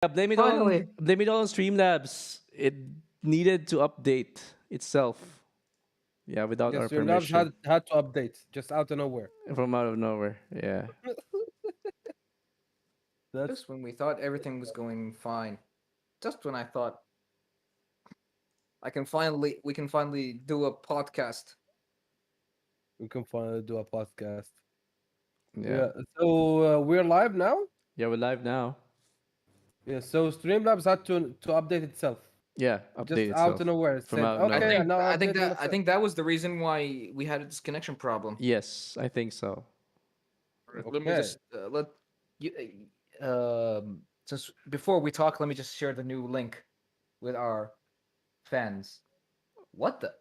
Yeah, Finally. blame it on Streamlabs. It needed to update itself. Yeah, without Yes, our Streamlabs permission had to update just out of nowhere. from out of nowhere. Yeah. That's Just when we thought everything was going fine. Just when I thought we can finally do a podcast. we can finally do a podcast. Yeah. Yeah. So we're live now. Yeah, we're live now. Yeah. So Streamlabs had to update itself Yeah, just update out of itself nowhere. It from said, out of "Okay, nowhere. I'm now updating I myself." think that was the reason why we had a disconnection problem. Yes, I think so. Alright, let me Okay. just let you. Since before we talk, let me just share the new link with our fans. What the?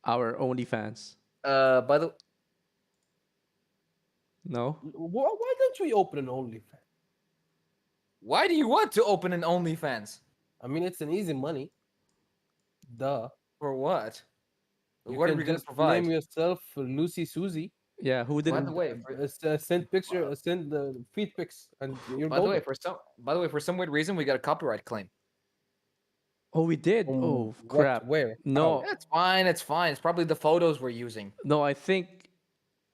Our OnlyFans. By the No? Why don't we open an OnlyFans? why do you want to open an OnlyFans? I mean, it's an easy money. Duh. For what? You What are can we gonna just name provide? yourself Lucy Susie Yeah, who By didn't? the way, for send picture, send the feed pics, and you're by the way, golden. for some weird reason, we got a copyright claim. Oh, we did. Oh, What? crap. Where? How? No, It's fine. It's fine. It's probably the photos we're using. no, I think,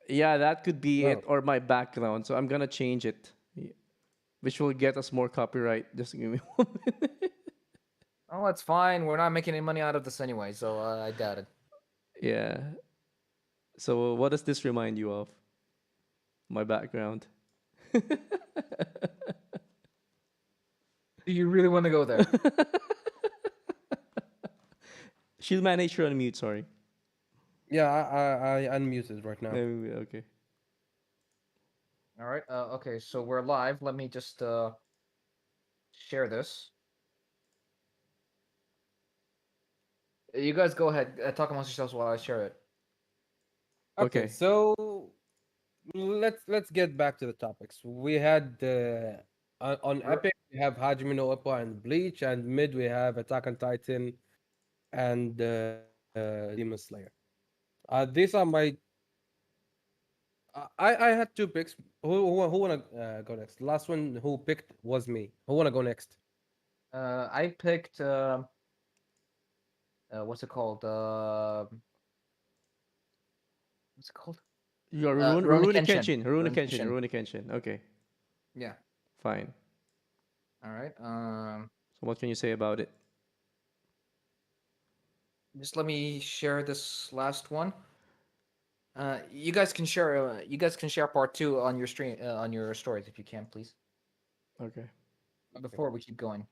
yeah, that could be No. it or my background. So I'm gonna change it, which will get us more copyright. Just give me one minute. Oh, it's fine. We're not making any money out of this anyway, so I doubt it. Yeah. So what does this remind you of? My background. Do you really want to go there? She'll manage her unmute, sorry. Yeah, I unmuted right now. Okay. All right. Okay. So we're live. Let me just share this. You guys go ahead. Talk amongst yourselves while I share it. Okay, Okay. so let's get back to the topics. We had on R- Epic we have Hajime no Ippo and Bleach, and mid we have Attack on Titan and Demon Slayer. These are my. I had two picks. Who wanna go next? The last one who picked was me. Who wanna go next? I picked. What's it called? What's it called? You're Rurouni Rurouni Kenshin. Kenshin. Rurouni Rurouni Kenshin. Kenshin. Rurouni Kenshin. Okay. Yeah. Fine. All right. So what can you say about it? Just let me share this last one. You guys can share. You guys can share part two on your stream on your stories if you can, please. Okay. Okay. Before we keep going.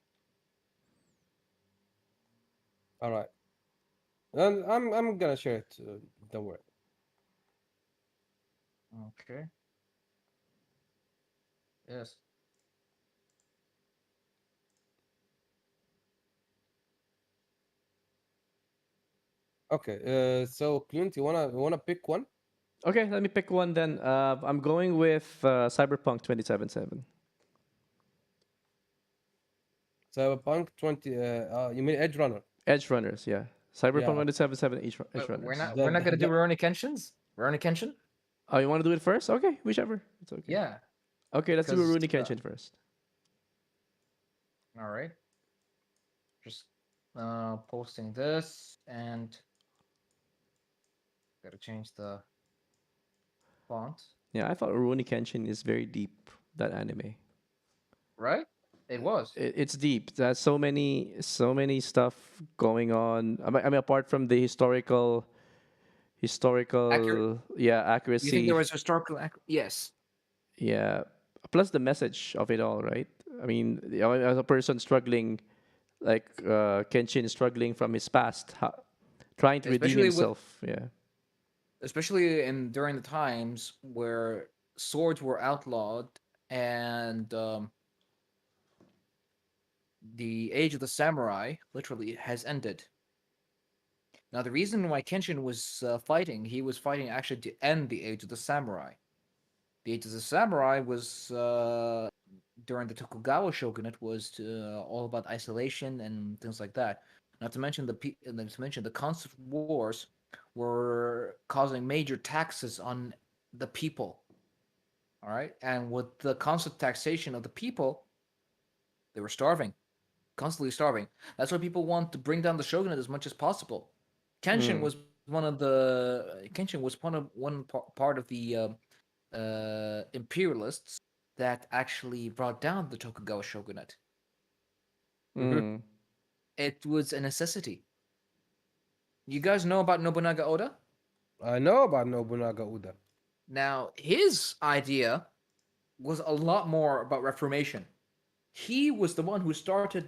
All right. And I'm gonna share it. Don't worry. Okay. Yes. Okay. So Clint, you wanna pick one? Okay, let me pick one then. I'm going with Cyberpunk 2077. Cyberpunk 20. You mean Edge Runner? Edge Runners, yeah. Cyberpunk Yeah. 2077 Edge We're Runners. not. We're not gonna do That Rurouni Kenshin's. Rurouni Kenshin. Oh, you want to do it first? Okay, whichever. It's okay. Yeah. Okay, let's do Because. Rurouni Kenshin first. All right. Just posting this and gotta change the font. Yeah, I thought Rurouni Kenshin is very deep, that anime. Right? It was. It's deep. There's so many stuff going on. I mean, apart from the Accurate. yeah, You think there accuracy. was historical? Yes. Yeah, plus the message of it all, right? I mean, as a person struggling, like Kenshin struggling from his past, trying to redeem Especially with, himself. Yeah, especially in during the times where swords were outlawed and the age of the samurai literally has ended. Now, the reason why Kenshin was fighting, he was fighting actually to end the age of the samurai. The age of the samurai was during the Tokugawa shogunate was all about isolation and things like that. Not to mention not to mention the constant wars were causing major taxes on the people. All right, and with the constant taxation of the people, They were starving, constantly starving. That's why people want to bring down the shogunate as much as possible. Kenshin Mm. was one of the Kenshin was part of the imperialists that actually brought down the Tokugawa shogunate. Mm-hmm. Mm. It was a necessity. You guys know about Nobunaga Oda? I know about Nobunaga Uda. Now, his idea was a lot more about reformation. He was the one who started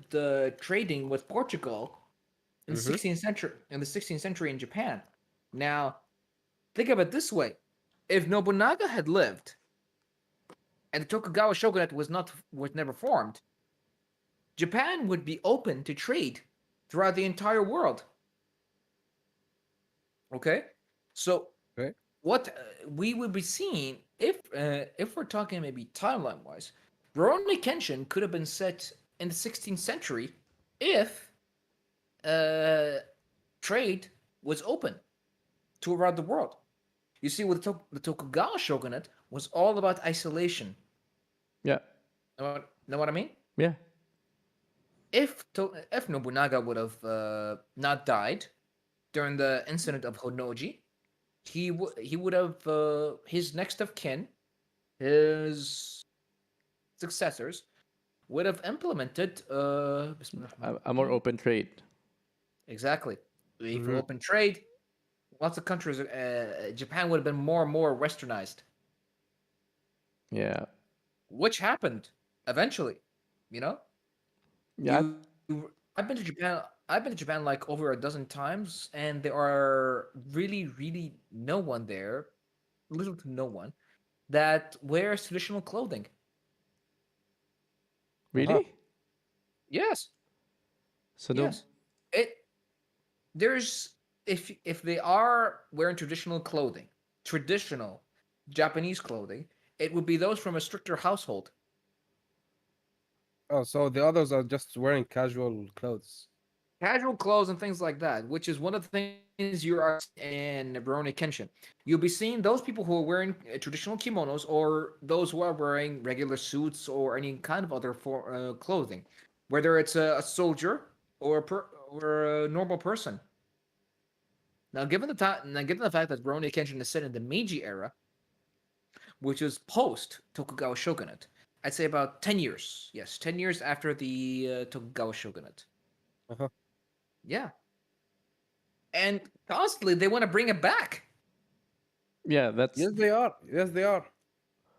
trading with Portugal in the Mm-hmm. 16th century in Japan. Now, think of it this way. If Nobunaga had lived and the Tokugawa shogunate was never formed, Japan would be open to trade throughout the entire world. Okay? So Okay. what we would be seeing if we're talking maybe timeline wise, Rurouni Kenshin could have been set in the 16th century if uh, trade was open to around the world. You see, with the Tokugawa shogunate was all about isolation. Yeah. Know what I mean? Yeah. If Nobunaga would have not died during the incident of Honoji, he would have his next of kin, his successors would have implemented A more open trade. exactly. If you Mm-hmm. open trade, lots of countries, Japan would have been more and more westernized, Yeah. which happened eventually. You know, Yeah. you I've been to Japan. I've been to Japan like over a dozen times, and there are really no one there, little to no one, that wears traditional clothing. Uh-huh. Really? Yes, So no. yes. It there's if they are wearing traditional Japanese clothing, it would be those from a stricter household. Oh, so the others are just wearing casual clothes. Casual clothes and things like that, which is one of the things you are seeing in Rurouni Kenshin. You'll be seeing those people who are wearing traditional kimonos or those who are wearing regular suits or any kind of other clothing, whether it's a soldier or or a normal person. Now, given the fact that Rurouni Kenshin is set in the Meiji era, which is post Tokugawa shogunate, I'd say about 10 years. Yes, 10 years after the Tokugawa shogunate. Uh-huh. Yeah, and constantly they want to bring it back. Yeah. That's. Yes, they are. Yes, they are.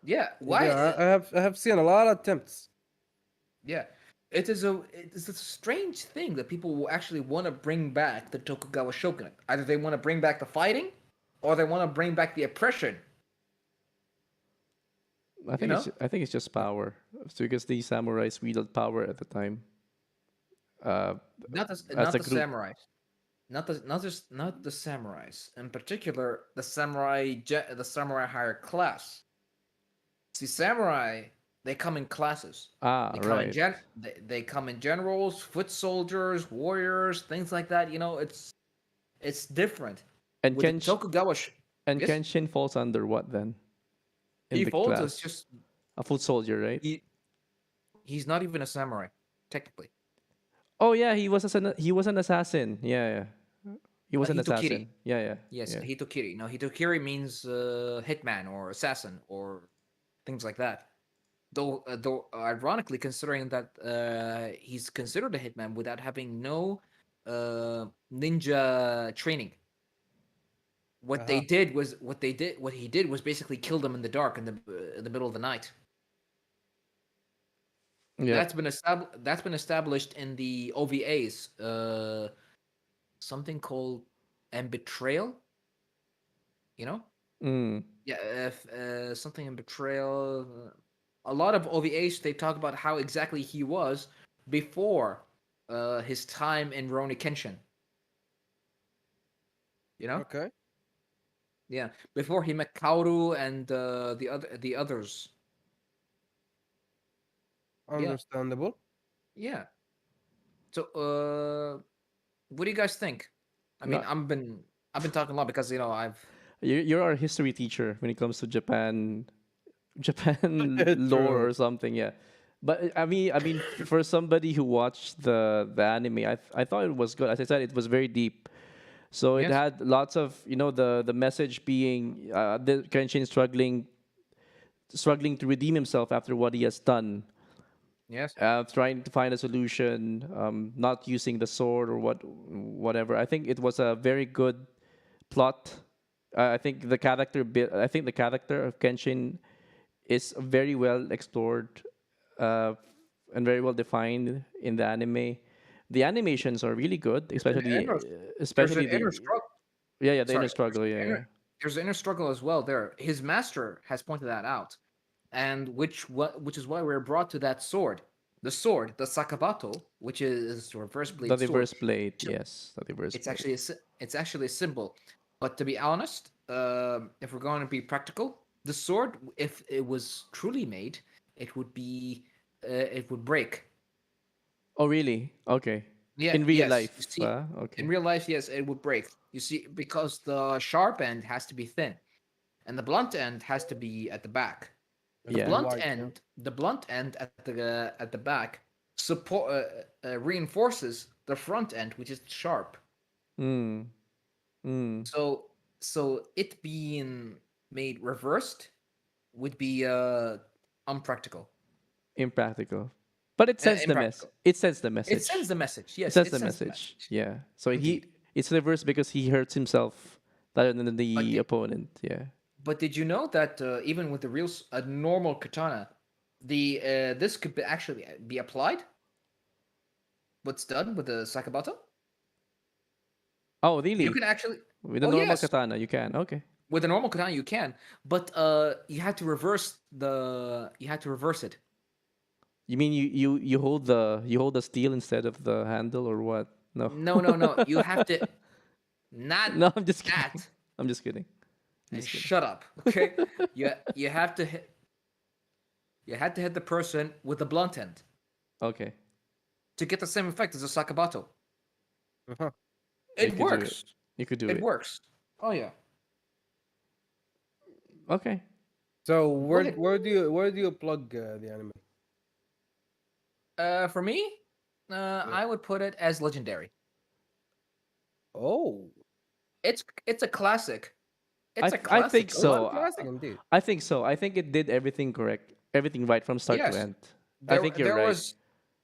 Yeah, Yes, they why? are. I have seen a lot of attempts. Yeah, it is a strange thing that people will actually want to bring back the Tokugawa shogunate. Either they want to bring back the fighting, or they want to bring back the oppression. I You think it's. know, I think it's just power. So because the samurais wielded power at the time. Uh, as not a the group. samurais, not the samurais. In particular, the samurai higher class. See, samurai, they come in classes. Ah, right. They come in generals, foot soldiers, warriors, things like that. It's different. And With the Kensh Tokugawa, and yes, Kenshin falls under what then? In he the folds as class, just a foot soldier, right? he he's not even a samurai technically. Oh yeah, he was an assassin. Yeah, yeah. He was an Hitokiri. assassin. Yeah, yeah, Yes, yeah. Hitokiri. No, Hitokiri means hitman or assassin or things like that. Though ironically, considering that he's considered a hitman without having no ninja training. Uh-huh. What he did was basically kill them in the dark in the middle of the night. Yep. That's been established in the OVAs. Something called and betrayal. You know, Mm. yeah, if, something in betrayal. A lot of OVAs they talk about how exactly he was before his time in Rurouni Kenshin. You know, Okay. yeah, before he met Kaoru and the others. Yeah, Understandable. yeah. So, what do you guys think? I mean, No, I've been talking a lot because I've you're our history teacher when it comes to Japan, Japan lore True. or something. Yeah. But for somebody who watched the anime, I thought it was good. As I said, it was very deep. So it Yes. had lots of, the message being, the Kenshin struggling to redeem himself after what he has done, Yes. trying to find a solution, not using the sword or whatever. I think it was a very good plot. I think the character of Kenshin is very well explored, uh, and very well defined in the anime. The animations are really good, An inner, there's an especially inner the struggle. the inner Sorry, struggle. Yeah, yeah, there's an inner struggle as well there. His master has pointed that out, and which is why we're brought to that sword. The sword, the Sakabato, which is a reverse the blade sword. reverse blade. Yes, the reverse It's blade. actually it's actually a symbol. But to be honest, if we're going to be practical, the sword, if it was truly made, it would break. Oh, really? Okay. Yeah, In real yes. You life. see, in Okay. real life, yes, it would break. You see, because the sharp end has to be thin, and the blunt end has to be at the back. Has The to be Yeah. blunt white, yeah. end, the blunt end at the back support reinforces the front end, which is sharp. Mm. Mm. So it being made reversed would be unpractical, Impractical. But it sends the mess. impractical. It sends the It sends message. the message. It Yes, sends it the sends the message. message. Yeah. So Indeed. it's reversed because he hurts himself rather than But the did, opponent. Yeah. did you know that even with the a normal katana, the this could actually be applied? What's done with the sakabato? Oh, You really? can actually. With a Oh normal yes, katana, you can. Okay. with a normal katana you can, but you have to reverse the. You have to reverse it. You mean you hold the steel instead of the handle or what? No. No, no, no. You have to not No, I'm just kidding. that. I'm just kidding. I'm And just kidding. shut up, okay? You have to hit you had to hit the person with the blunt end Okay. to get the same effect as a sakabato. Uh-huh. You It could do it. works. You could do It it. works. Oh yeah. Okay. So Look at where do you plug the anime? for me, Yeah. I would put it as legendary. Oh, It's a classic. It's a I think classic. it's a so. classic indeed. I think so. I think it did everything correct, everything right from start to Yes, end. I think you're there right. was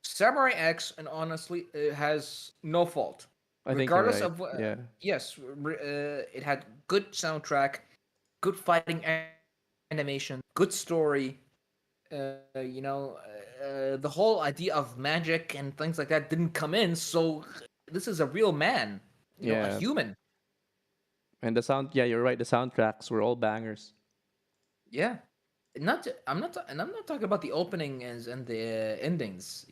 Samurai X, and honestly, it has no fault. I think you're Regardless right. of Yeah. yes, it had good soundtrack, good fighting animation, good story. The whole idea of magic and things like that didn't come in. So this is a real man, a Yeah. human. And the sound. Yeah, you're right. The soundtracks were all bangers. Yeah. And I'm not talking about the opening and the endings.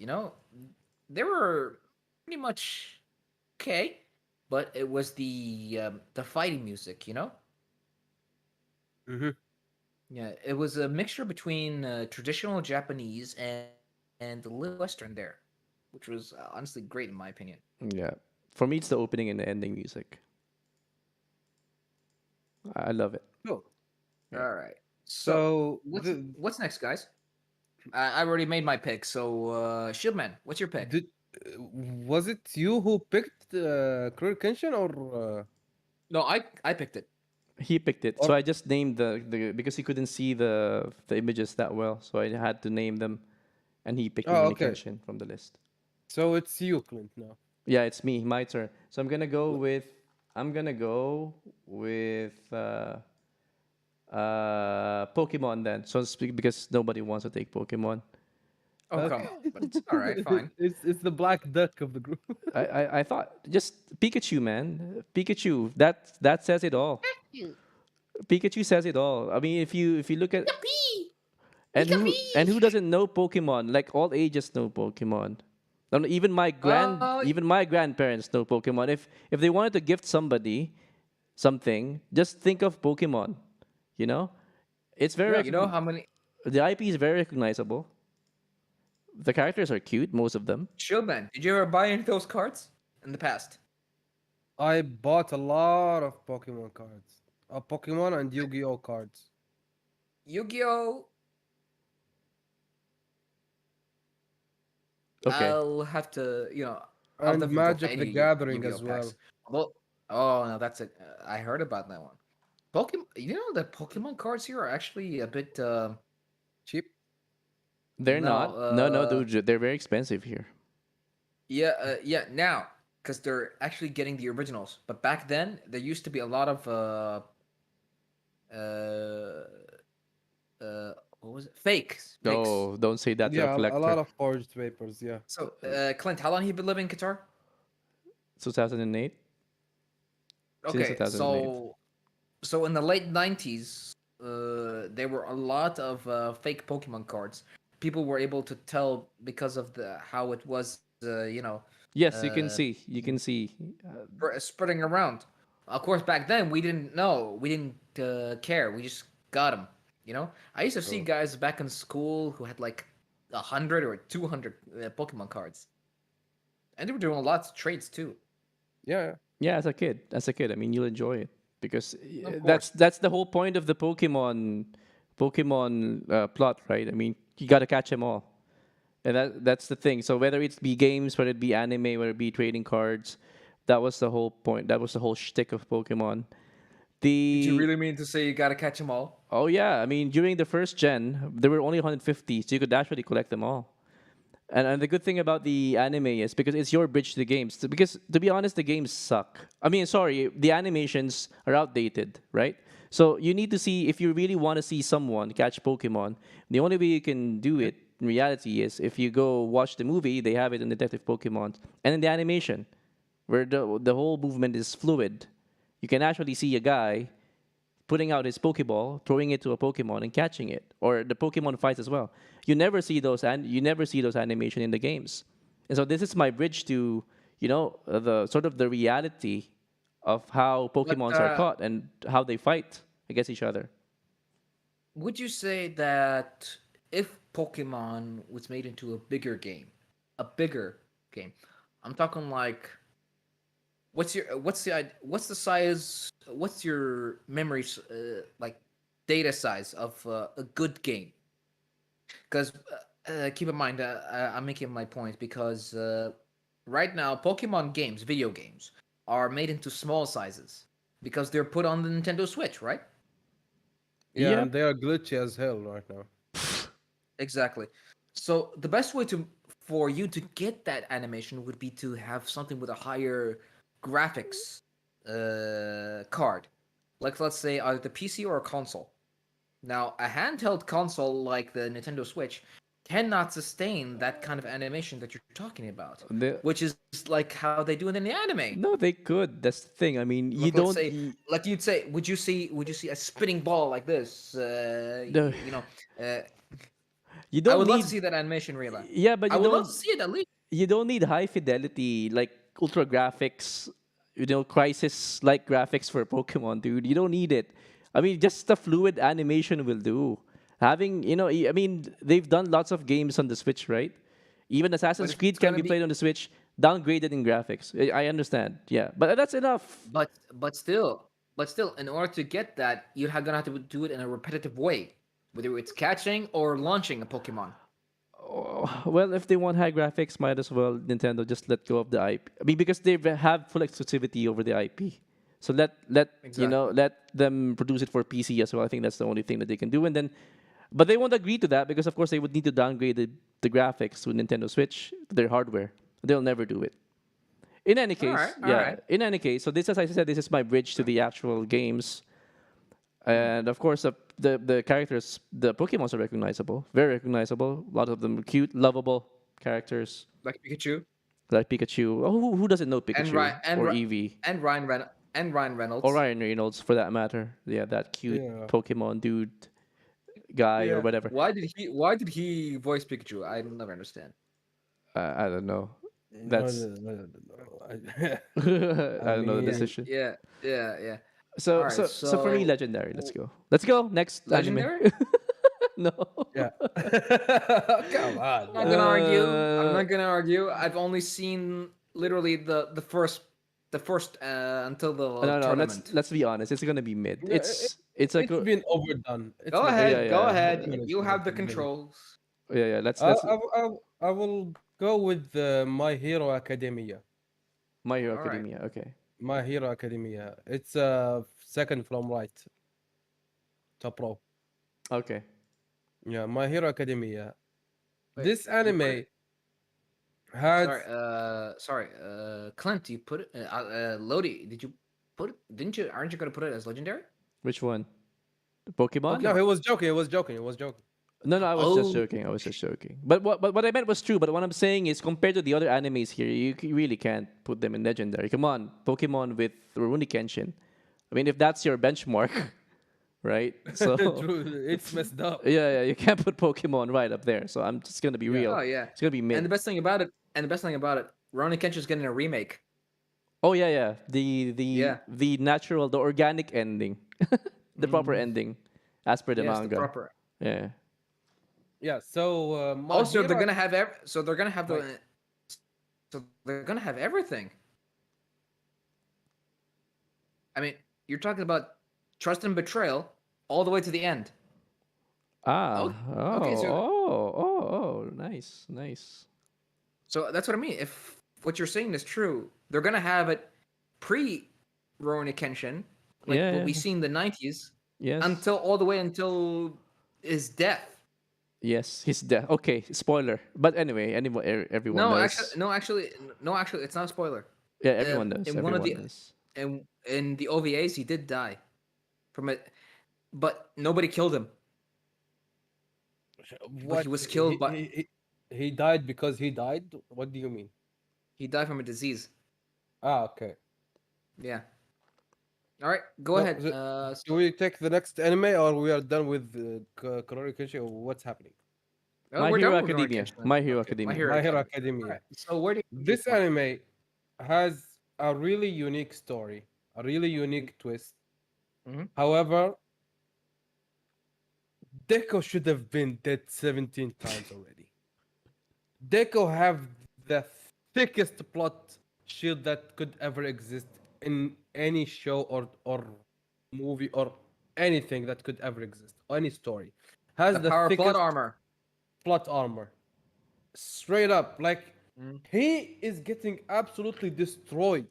They were pretty much okay, but it was the fighting music. Mm-hmm. Yeah, it was a mixture between traditional Japanese and a little Western there, which was honestly great in my opinion. Yeah. For me, it's the opening and the ending music. I love it. Cool. Yeah. All right. So So what's next, guys? I already made my pick. So Shieldman, what's your pick? did was it you who picked Career Kenshin No, I picked it. He picked it, so or I just named the because he couldn't see the images that well, so I had to name them, and he picked oh Rurouni okay. Kenshin from the list. So it's you, Clint, now. Yeah, it's me, my turn. So I'm gonna go with Pokemon then. So because nobody wants to take Pokemon. Oh come Okay. on, but it's all right, fine. It's the black duck of the group. I thought just Pikachu, man. Pikachu. That says it all. Pikachu says it all. I mean, if you look at and who doesn't know Pokemon? Like all ages know Pokemon. No, no, even my grandparents know Pokemon. If they wanted to gift somebody something, just think of Pokemon. You know, it's very Yeah. You know how many the IP is very recognizable. The characters are cute, most of them. Shieldman? Did you ever buy any of those cards in the past? I bought a lot of Pokemon cards. Pokemon and Yu-Gi-Oh cards. Yu-Gi-Oh. Okay. I'll have to, I'll And definitely go for Magic the any Gathering Yu-Gi-Oh as packs. well. Well, oh no, that's it. I heard about that one. Pokemon, the Pokemon cards here are actually a bit. Cheap. They're No, not. No, no, dude. They're very expensive here. yeah, yeah. Now, because they're actually getting the originals, but back then there used to be a lot of uh, what was it? Fakes. No, don't say that to a Yeah, a lot collector. of forged papers. Yeah. So, Clint, how long have you been living in Qatar? 2008. Since Okay, 2008. so in the late 90s, there were a lot of fake Pokemon cards. People were able to tell because of the how it was, Yes, you can uh, see. You can see. spreading around. Of course, back then we didn't know, we didn't care. We just got them. I used to see True. guys back in school who had like 100 or 200 Pokemon cards, and they were doing lots of trades too. Yeah. Yeah, as a kid, I mean, you'll enjoy it because Of that's course, that's the whole point of the Pokemon plot, right? I mean, you got to catch them all, and that's the thing. So whether it be games, whether it be anime, whether it be trading cards, that was the whole point. That was the whole shtick of Pokemon. did you The really mean to say you gotta catch them all? Oh yeah, I mean during the first gen, there were only 150, so you could actually collect them all. And the good thing about the anime is because it's your bridge to the games. Because to be honest, the games suck. I mean, sorry, the animations are outdated, right? So you need to see if you really want to see someone catch Pokemon. The only way you can do it in reality is if you go watch the movie. They have it in Detective Pokemon and in the animation, where the whole movement is fluid. You can actually see a guy putting out his Pokeball, throwing it to a Pokemon, and catching it, or the Pokemon fights as well. You never see those animation in the games, and so this is my bridge to the sort of the reality of how But Pokemons are caught and how they fight against each other. would you say that if Pokemon was made into a bigger game, I'm talking like, what's the size? What's your memory like data size of a good game? Because keep in mind, I'm making my point because right now Pokemon games, video games, are made into small sizes because they're put on the Nintendo Switch, right? Yeah, Yep. and they are glitchy as hell right now. Exactly. So the best way to for you to get that animation would be to have something with a higher graphics card, like let's say either the PC or a console. Now, a handheld console like the Nintendo Switch cannot sustain that kind of animation that you're talking about, The, which is like how they do it in the anime. no, they could. That's the thing. I mean, Like you let's don't. say, like you'd say, would you see a spinning ball like this? No, Uh, you I don't would love to need. see that animation real life. Yeah, but I would love to see it at least. you don't need high fidelity like ultra graphics, crisis like graphics for Pokemon, dude. You don't need it. I mean, just the fluid animation will do. Having, I mean, they've done lots of games on the Switch, right? Even But Assassin's if it's Creed can gonna be be, played on the Switch, downgraded in graphics. I understand, yeah, but that's enough. but still, in order to get that, gonna have to do it in a repetitive way, whether it's catching or launching a Pokemon. Oh, well, if they want high graphics, might as well Nintendo just let go of the IP. I mean, because they have full exclusivity over the IP. So Exactly. let them produce it for PC as well. I think that's the only thing that they can do. And then, but they won't agree to that because of course they would need to downgrade the graphics to Nintendo Switch, their hardware. They'll never do it. In any All right, case, all yeah. right. In any case, so this, as I said, this is my bridge to the actual games. Mhm. And of course, the characters, the Pokemons are recognizable, very recognizable. A lot of them are cute, lovable characters Like Pikachu like Pikachu. Oh, who doesn't know and Pikachu Ryan and or Ry- Eevee and Ryan or Reynolds. Ryan Reynolds for that matter? Yeah, that cute Yeah. Pokemon dude guy or Yeah. whatever. Why did he voice Pikachu? I never understand. I don't know. No, That's no, no, no, no. I I don't know the mean, decision. Yeah, yeah, yeah. All So right, so so for me, so legendary. Let's go. Let's go next anime. legendary. No. yeah. Come on, I'm not man. gonna argue. I'm uh, not gonna argue. I've only seen literally the first until the no, no. Let's tournament. let's be honest. It's gonna be mid. Yeah, It's a it's been overdone. Go It's yeah, ahead, been go yeah, ahead. finished You with have the it. controls. yeah, yeah. Let's I, let's I, I, I will Go with My Hero Academia. My Hero All right. Academia. Okay. My Hero Academia. It's second from right, top row. Okay. Yeah, My Hero Academia. Wait, This you put anime it. has Sorry. Clint, you put it. Lodi, did you put it? Didn't you? Aren't you gonna put it as legendary? Which one? Pokemon? no. Pokemon. He was joking. He was joking. He was joking. No, no, I was just Oh, joking. I was just joking. But what I meant was true. But what I'm saying is, compared to the other animes here, really can't put them in legendary. Come on, Pokemon with Rurouni Kenshin. I mean, if that's your benchmark, right? So, True. It's messed up. yeah, you can't put Pokemon right up there. So I'm just gonna be Yeah. real. oh yeah. It's gonna be And mid. the best thing about it, Ronin Kenshi's getting a remake. Oh yeah. The Yeah. the natural, the organic ending, the proper Mm, ending, as per the yes, the manga. proper. Yeah. Yeah. So My Also, they're Hero. gonna have so they're gonna have Wait. the so they're gonna have everything. I mean, you're talking about trust and betrayal all the way to the end. Ah. Okay, okay, Oh. Nice. Nice. so that's what I mean. If what you're saying is true, they're gonna have it pre Rurouni Kenshin, like what Yeah. we see in the '90s, Yes. until all the way until his death. Yes, he's dead. Okay, spoiler. But anyway, everyone No, actually, knows. no, actually, no, actually, it's not a spoiler. Yeah, everyone knows. In one of Everyone the knows. in the OVAs, he did die from it, but nobody killed him. But he What? was killed by He died because he died? What do you mean? he died from a disease. Ah, okay. Yeah. All right, go So, ahead. do we take the next anime or we are done with Kurori Kenshi or what's happening? Oh, My we're Hero done with Rurouni Academia. Kenshin. My Hero Okay, My Academia. Hero My Hero Academia. All Academia. right. So where do you This want? anime has a really unique story, a really unique twist. Mm-hmm. However, Deco should have been dead 17 times already. Deco have the thickest plot shield that could ever exist in any show or movie or anything that could ever exist. Any story has The the power plot thickest armor. plot armor. Straight up, like Mm-hmm. he is getting absolutely destroyed,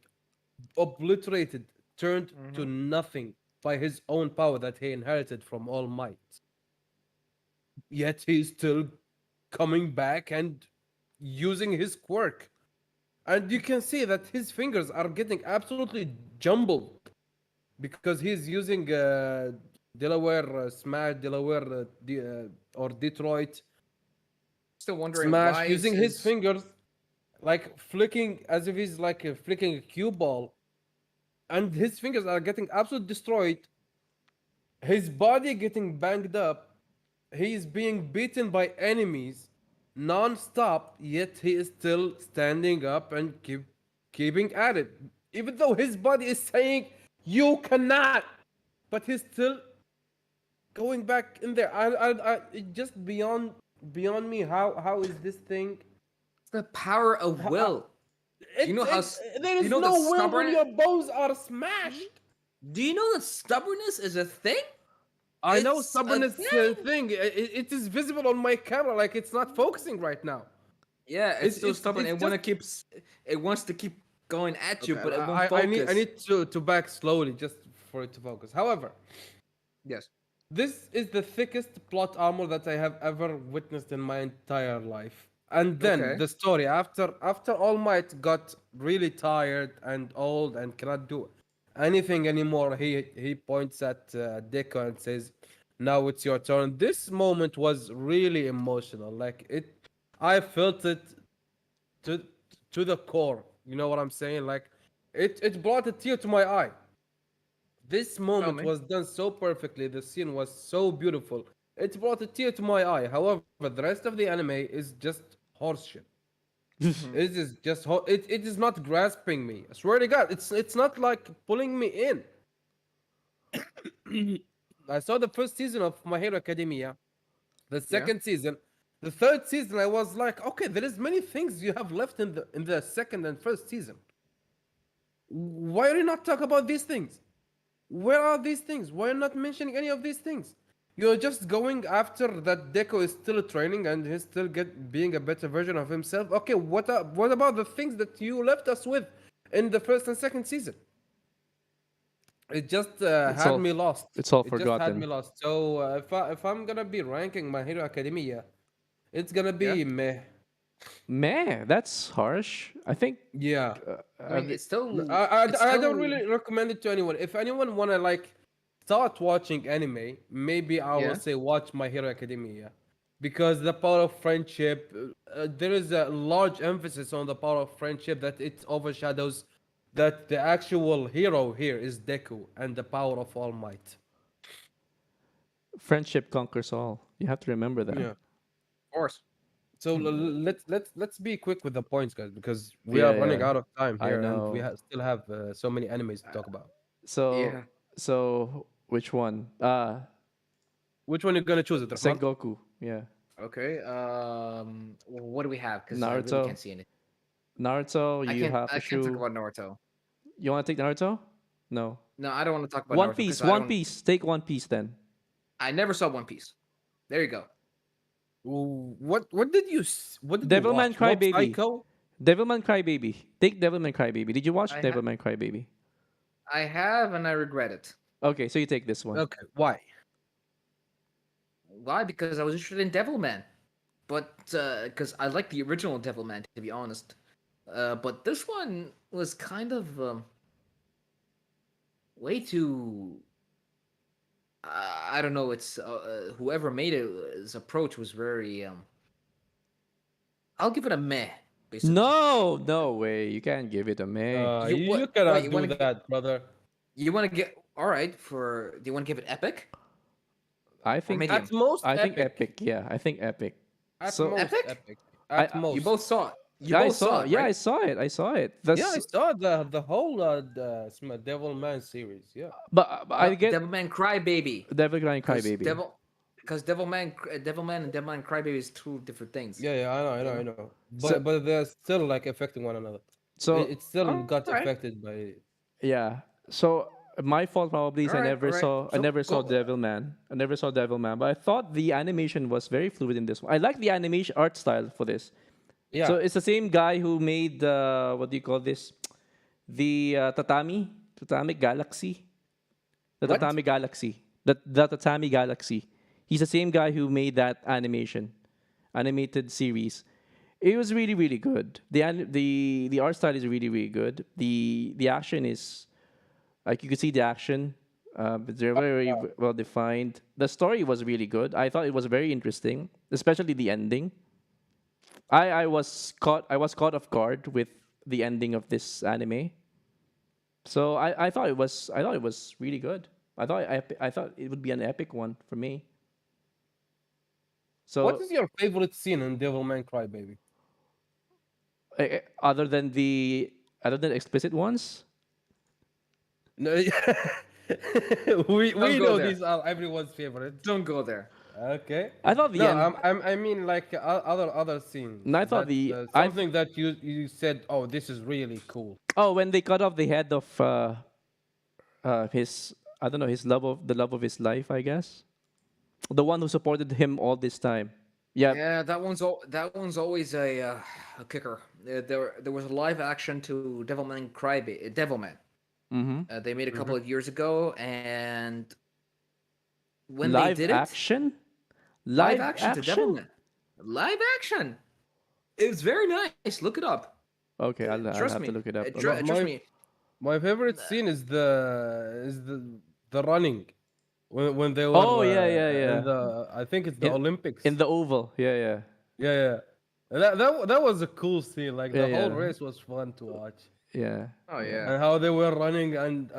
obliterated, turned to nothing by his own power that he inherited from All Might. Yet he's still coming back and using his quirk. And you can see that his fingers are getting absolutely jumbled because he's using Delaware Smash, Delaware or Detroit Still wondering Smash, why using his is fingers like flicking as if he's like flicking a cue ball. And his fingers are getting absolutely destroyed. His body getting banged up. He is being beaten by enemies non-stop, yet he is still standing up and keeping at it. Even though his body is saying, you cannot, but he's still going back in there. It just beyond me. How is this thing? the power of How, will. Do you know there do you is know that no will when stubborn? your bones are smashed. Do you know that stubbornness is a thing? I know It's a stubbornness thing. thing. It is visible on my camera, like it's not focusing right now. Yeah, it's still stubborn. It's It just it wants to keep going at you, okay. but it won't I focus. need to back slowly just for it to focus. However, Yes. this is the thickest plot armor that I have ever witnessed in my entire life. And then Okay. the story after All Might got really tired and old and cannot do anything anymore. He points at Deco and says, "Now it's your turn." This moment was really emotional. Like I felt it to to the core. You know what I'm saying? Like it brought a tear to my eye. This Tell moment me. was done so perfectly. The scene was so beautiful. It brought a tear to my eye. However, the rest of the anime is just horseshit. Hmm. It is just it is not grasping me. I swear to God, it's not like pulling me in. I saw the first season of My Hero Academia, the Yeah. second season, the third season. I was like, okay, there is many things you have left in the second and first season. Why are you not talk about these things? Where are these things? Why are you not mentioning any of these things? You're just going after that Deco is still training and he's still being a better version of himself. Okay, what about the things that you left us with in the first and second season? It just It's had all me lost. it's all It just had forgotten. me lost. So if I'm gonna be ranking My Hero Academia, it's gonna Yeah. be meh. Man, that's harsh. I think Yeah. I mean, it's I don't still, really recommend it to anyone. If anyone wanna like start watching anime, maybe I will yeah. say watch My Hero Academia, because the power of friendship. There is a large emphasis on the power of friendship that it overshadows that the actual hero here is Deku and the power of All Might. friendship conquers all. You have to remember that. Yeah. Of course. So let's be quick with the points, guys, because we are Yeah, running yeah. out of time I here, and we know. still have so many animes to talk about. So Yeah. so which one? Which one you gonna choose, Abdurrahman? Sengoku. Yeah. Okay. What do we have? Because I really Naruto. can't see anything. Naruto, Yu I can't talk Hakusho. about Naruto. You want to take Naruto? No. No, I don't want to talk about One Naruto because Piece. I One don't. Piece. Take One Piece then. I never saw One Piece. There you go. What did you Devilman watch? Mob Crybaby. Psycho? Devilman Crybaby. Take Devilman Crybaby. Did you watch I ha- Devilman Crybaby? I have and I regret it. Okay, so you take this one. Okay, why? Why? Because I was interested in Devilman, but because I like the original Devilman, to be honest. But this one was kind of way too. I don't know. It's whoever made it, his approach was very. I'll give it a meh, basically. No, no way. You can't give it a meh. You You what? What cannot you do want to get? that, brother. You want to get? All right. For do you want to give it epic I or think medium? At most I think epic. epic. Yeah, I think epic. At So most Epic? epic. I At You most. both saw it. You I both saw. saw it, Yeah, I right? saw it. I saw it. Yeah, I That's saw the whole Devilman series. Yeah. but I No, get Devilman Crybaby. Devil Crying Because Crybaby. Devilman and Devilman Crybaby is two different things. Yeah, yeah, You I know. know. So But they're still like affecting one another. so It still All got right. affected by. yeah. So my fault probably All is I right. All never right. saw I So never saw go. Devilman. I never saw Devilman, but I thought the animation was very fluid in this one. I like the animation art style for this. So Yeah. it's the same guy who made what do you call this? The Tatami Galaxy, the What? Tatami Galaxy, the Tatami Galaxy. He's the same guy who made that animated series. It was really really good. The art style is really really good. The action is like you could see the action. They're very well defined. The story was really good. I thought it was very interesting, especially the ending. I was caught off guard with the ending of this anime. So I thought it was really good. I thought it would be an epic one for me. What So is your favorite scene in Devilman Crybaby? other than the other than explicit ones, No, Don't we go know there. these are everyone's favorites. Don't go there. Okay. I thought the No, end. I mean like other scenes No, I thought that the I something that you said, oh, this is really cool. oh when they cut off the head of his I don't know his love of the love of his life, I guess, the one who supported him all this time. Yeah. Yeah, that one's always a kicker. There was a live action to Devilman Crybaby, Devilman. Mm-hmm. They made a couple of years ago, and when they Live did it, action. live Live action to action. Devilman, live action. It's very nice. Look it up. Okay, I'll Trust have to me. look it up. My, Trust my me. my favorite scene is the running when they were Oh yeah, yeah, in yeah. the, I think it's the In Olympics. in the oval. Yeah, yeah, Yeah, yeah. That was a cool scene. Like yeah, the whole yeah, race was fun to watch, yeah, Oh yeah. yeah. and how they were running, and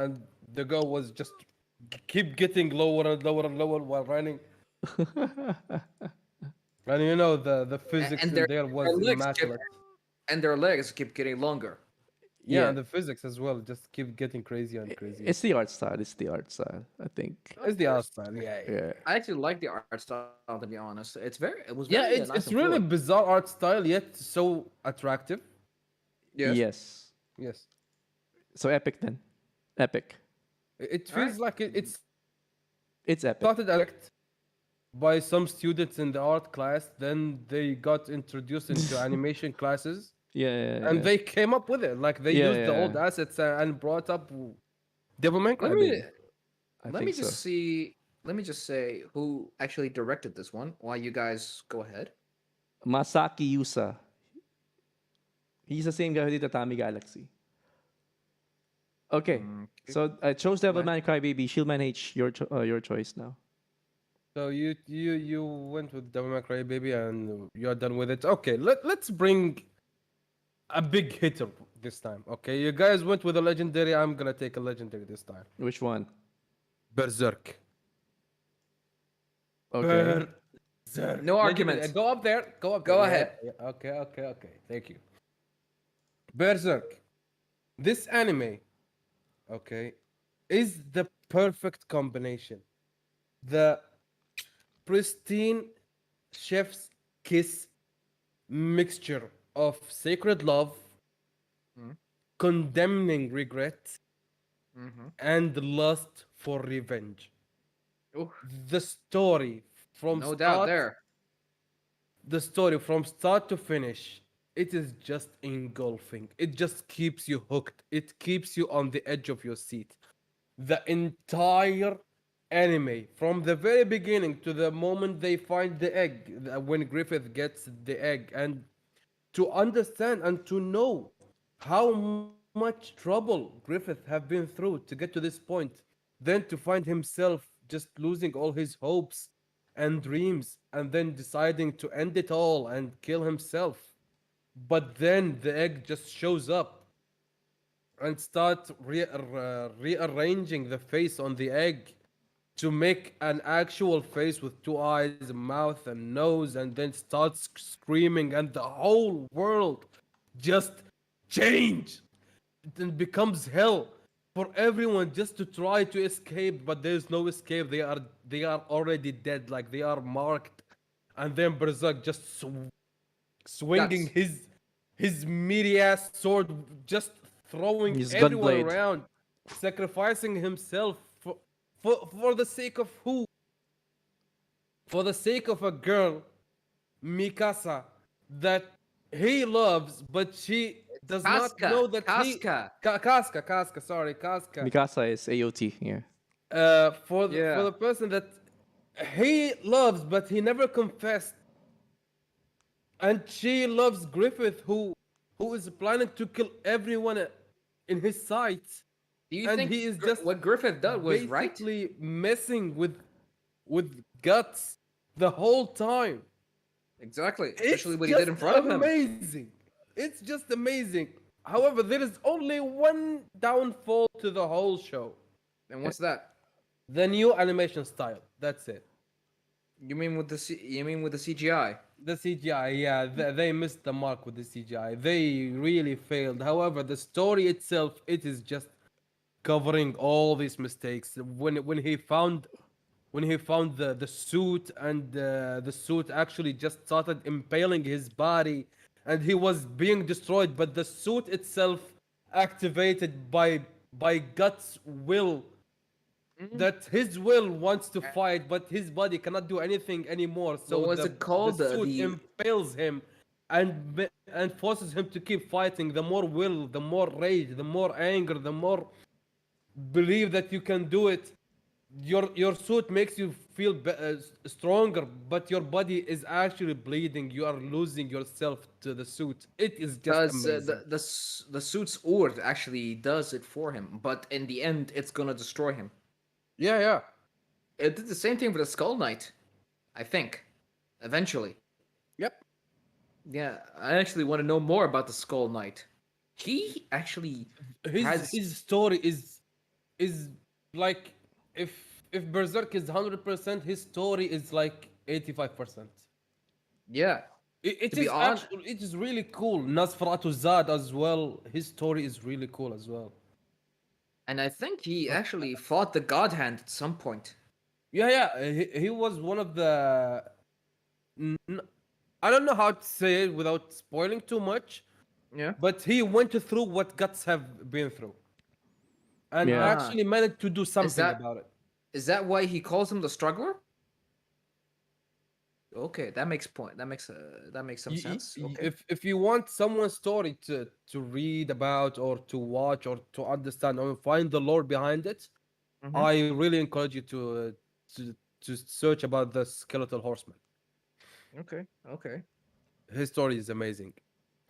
the girl was just keep getting lower and lower and lower while running. And you know the physics And in there was immaculate. their legs keep getting longer. Yeah, Yeah. and the physics as well just keep getting crazier and crazier. It's the art style. It's the art style. I think. It's Of the art course. style. Yeah, yeah. Yeah. I actually like the art style, to be honest. It was very Yeah, nice and it's really fluid. bizarre art style yet so attractive. Yes. Yes. Yes. So epic then. Epic. It All right. feels like it It's epic. started at by some students in the art class. Then they got introduced into animation classes, Yeah, yeah, and yeah. they came up with it. Like they Yeah, used the yeah. old assets and brought up Devil May Let Cry me Baby. I let think me so. just see. Let me just say who actually directed this one. While you guys go ahead. Masaki Yusa. He's the same guy who did Tatami Galaxy. Okay, Okay. so I chose Devil Right. May Cry Baby. Shieldman H, your choice now. So you went with Devil May Cry Baby, and you're done with it. Okay, let's bring a big hitter this time. Okay, you guys went with a legendary. I'm gonna take a legendary this time. Which one? Berserk. Okay. Berserk. No Legendary. argument. Go up there. Go up there. Go Yeah, ahead. yeah. Okay. Okay. Okay. Thank you. Berserk. This anime, okay, is the perfect combination. The pristine chef's kiss mixture of sacred love, Mm, condemning regret, Mm-hmm. and lust for revenge. Oh, The story from no doubt start, there. the story from start to finish, it is just engulfing. It just keeps you hooked. It keeps you on the edge of your seat. The entire anime, from the very beginning to the moment they find the egg, when Griffith gets the egg, and to understand and to know how much trouble Griffith have been through to get to this point, then to find himself just losing all his hopes and dreams, and then deciding to end it all and kill himself. But then the egg just shows up and start rearranging the face on the egg to make an actual face with two eyes, a mouth, and nose, and then starts screaming, and the whole world just change. It becomes hell for everyone just to try to escape, but there's no escape. They are already dead, like they are marked. And then Berserk just swinging Guts. his meaty ass sword, just throwing His everyone gunblade. around, sacrificing himself for the sake of who? For the sake of a girl, Mikasa, that he loves, but she does not Casca. know that he Casca. Casca, sorry, Casca. Mikasa is AOT. Yeah. For Yeah. the person that he loves, but he never confessed, and she loves Griffith, who is planning to kill everyone in his sight, Do you and think he is just what Griffith did was right? basically messing with guts the whole time. Exactly. It's Especially what he did just in front of him. amazing. It's just amazing. However, there is only one downfall to the whole show: And what's that? the new animation style. That's it. You mean with the CGI? The CGI, yeah, they missed the mark with the CGI. They really failed. However, the story itself, it is just covering all these mistakes. When he found the suit, and the suit actually just started impaling his body, and he was being destroyed, but the suit itself activated by Guts' will, that his will wants to fight, but his body cannot do anything anymore. What So was the it the called? suit impales him and forces him to keep fighting. The more will, the more rage, the more anger, the more believe that you can do it. Your suit makes you feel stronger, but your body is actually bleeding. You are losing yourself to the suit. It is just Because amazing. the suit's Ord actually does it for him, but in the end, it's gonna destroy him. Yeah, yeah. It did the same thing with the Skull Knight, I think. Eventually, Yep. yeah. I actually want to know more about the Skull Knight. He actually his has, his story is like, if Berserk is 100%, his story is like 85%. yeah. It To be is honest, actually, it is really cool. Nasratu Zad as well. His story is really cool as well. and I think he But actually fought the God Hand at some point. yeah, yeah, he was one of the. n- I don't know how to say it without spoiling too much, Yeah. but he went through what Guts have been through, and Yeah. Ah, actually managed to do is something that about it. is that why he calls him the Struggler? Okay, that makes point. That makes some sense. Okay. If you want someone's story to read about or to watch or to understand or find the lore behind it, Mm-hmm. I really encourage you to to search about the skeletal horseman. Okay. Okay. His story is amazing.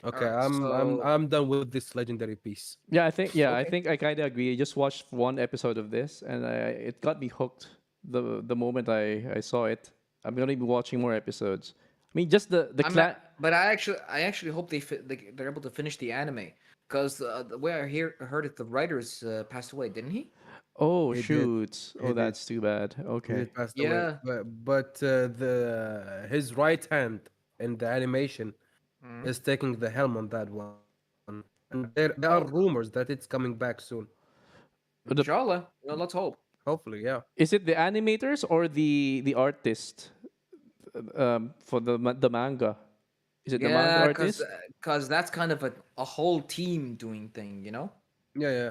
All Okay, right. So I'm done with this legendary piece. I okay. think I kind of agree. I just watched one episode of this, and it got me hooked the moment I saw it. I'm gonna be watching more episodes. I mean, just the I'm at, clan. but I actually hope they're able to finish the anime because the way heard it, the writers passed away, didn't he? Oh He did. shoot! He Oh, did. that's too bad. He Okay. did passed away. Yeah. But the his right hand in the animation Mhm. is taking the helm on that one. And there are Well, rumors that it's coming back soon. The inshallah. Well, let's hope. Hopefully, yeah. Is it the animators or the artist for the manga? Is it the manga Yeah, cause artist? cause that's kind of a whole team doing thing, you know. Yeah, yeah.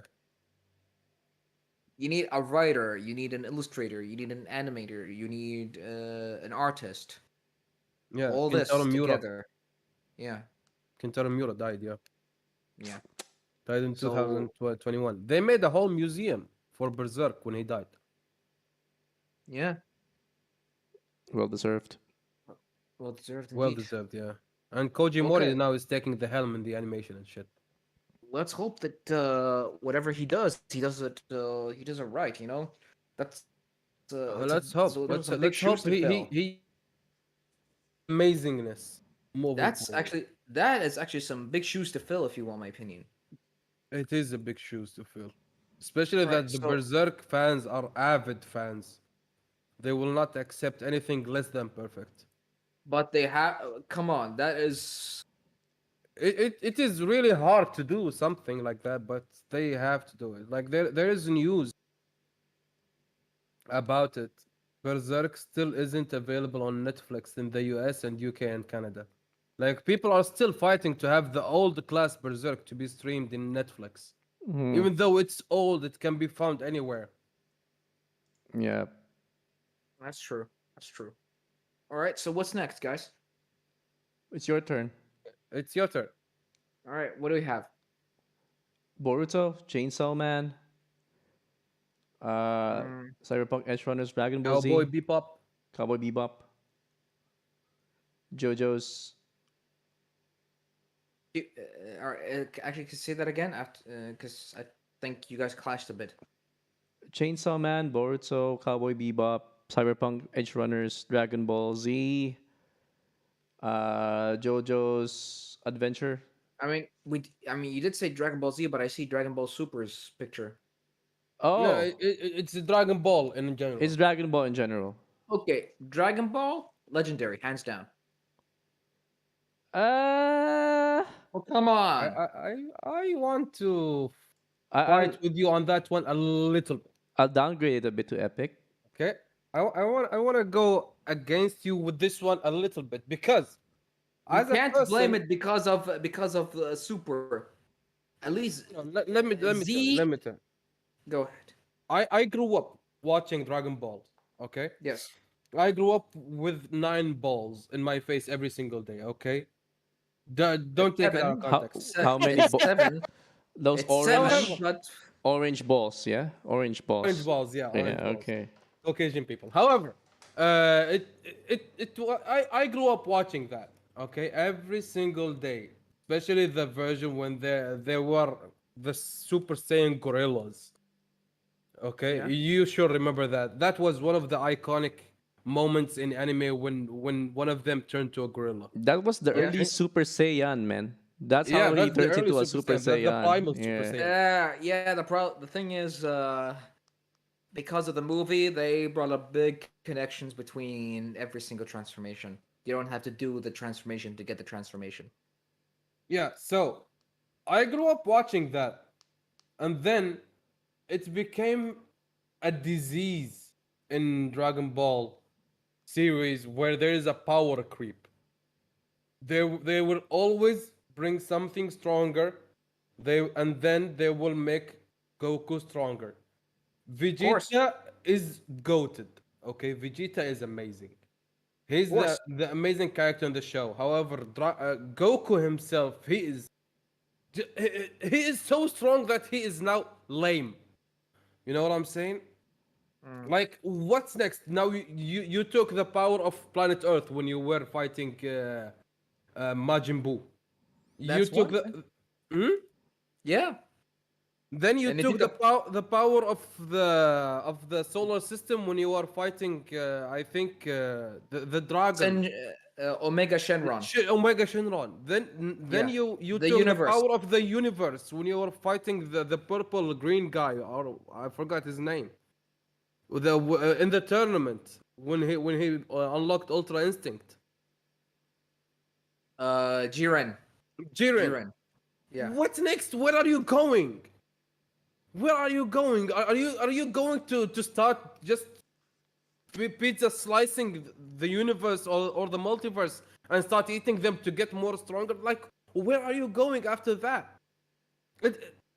You need a writer, you need an illustrator, you need an animator, you need an artist. Yeah. All Kentaro this Miura. together. Yeah. Kentaro Miura died, yeah. Yeah. Died in So 2021. They made a whole museum for Berserk when he died. yeah, Well deserved. well deserved Well indeed. deserved, yeah. And Koji Mori Okay, now is taking the helm in the animation and shit. let's hope that whatever he does it right. You know, that's Let's those hope. are some big Let's shoes hope to fill. he amazingness moving That's forward. actually that is actually some big shoes to fill, if you want my opinion. It is a big shoes to fill. Especially All right, that the so Berserk fans are avid fans. They will not accept anything less than perfect. but they have come on, that is It is really hard to do something like that, but they have to do it. Like there is news about it. Berserk still isn't available on Netflix in the US and UK and Canada. Like people are still fighting to have the old class Berserk to be streamed in Netflix. Mhm. Even though it's old, it can be found anywhere. Yeah. that's true. That's true. All right, so what's next, guys? It's your turn. It's your turn. All right, what do we have? Boruto, Chainsaw Man, uh, Mm, Cyberpunk Edge Runners, Dragon Ball Cowboy Z, Bebop. Cowboy Bebop, JoJo's actually, can you say that again? After, because I think you guys clashed a bit. Chainsaw Man, Boruto, Cowboy Bebop, Cyberpunk Edge Runners, Dragon Ball Z, JoJo's Adventure. I mean, you did say Dragon Ball Z, but I see Dragon Ball Super's picture. No, Oh, it's a Dragon Ball in general. it's Dragon Ball in general. Okay, Dragon Ball, legendary, hands down. Uh, Oh, come I on. I I, I want to I, I'll fight with you on that one a little bit. I'll downgrade it a bit to epic. Okay, I want to go against you with this one a little bit because You as a can't blame person, it because of Super. At least let Z. me tell. Go ahead. I grew up watching Dragon Ball. Okay, Yes. I grew up with 9 balls in my face every single day. Okay, It's don't take it out of seven. context. How many It's seven. those It's seven, However, orange but balls, yeah? Orange orange balls. balls, yeah, orange Yeah, balls. okay. Caucasian people. However, I grew up watching that. Okay, every single day, especially the version when there were the Super Saiyan gorillas. Okay, yeah. you should remember that. That was one of the iconic moments in anime when one of them turned to a gorilla. That was the Yeah. early Okay, Super Saiyan, man. That's yeah, how he that's the turns early into a Super Super Saiyan. That's the Saiyan. primal Super Yeah. Saiyan. Yeah, the thing is, because of the movie, they brought up big connections between every single transformation. You don't have to do the transformation to get the transformation. Yeah, so I grew up watching that, and then it became a disease in Dragon Ball series where there is a power creep. They will always bring something stronger. They will make Goku stronger. Of course. Vegeta is goated. Okay, Vegeta is amazing. He's course. the amazing character in the show. However, Goku himself, he is so strong that he is now lame. You know what I'm saying? Mm. Like, what's next? Now you took the power of planet Earth when you were fighting Majin Buu. You That's took one the. thing. Hmm? Yeah, Then you and if you took the the power of the solar system when you were fighting. I think the dragon. Omega Shenron, Omega Shenron. Then yeah, you the took the universe. power of the universe when you were fighting the purple green guy, or I forgot his name. In the tournament when he unlocked Ultra Instinct. Jiren, Jiren. Jiren. Yeah. What's next? Where are you going? Where are you going? Are you going to start just pizza slicing the universe or the multiverse and start eating them to get more stronger? Like, where are you going after that?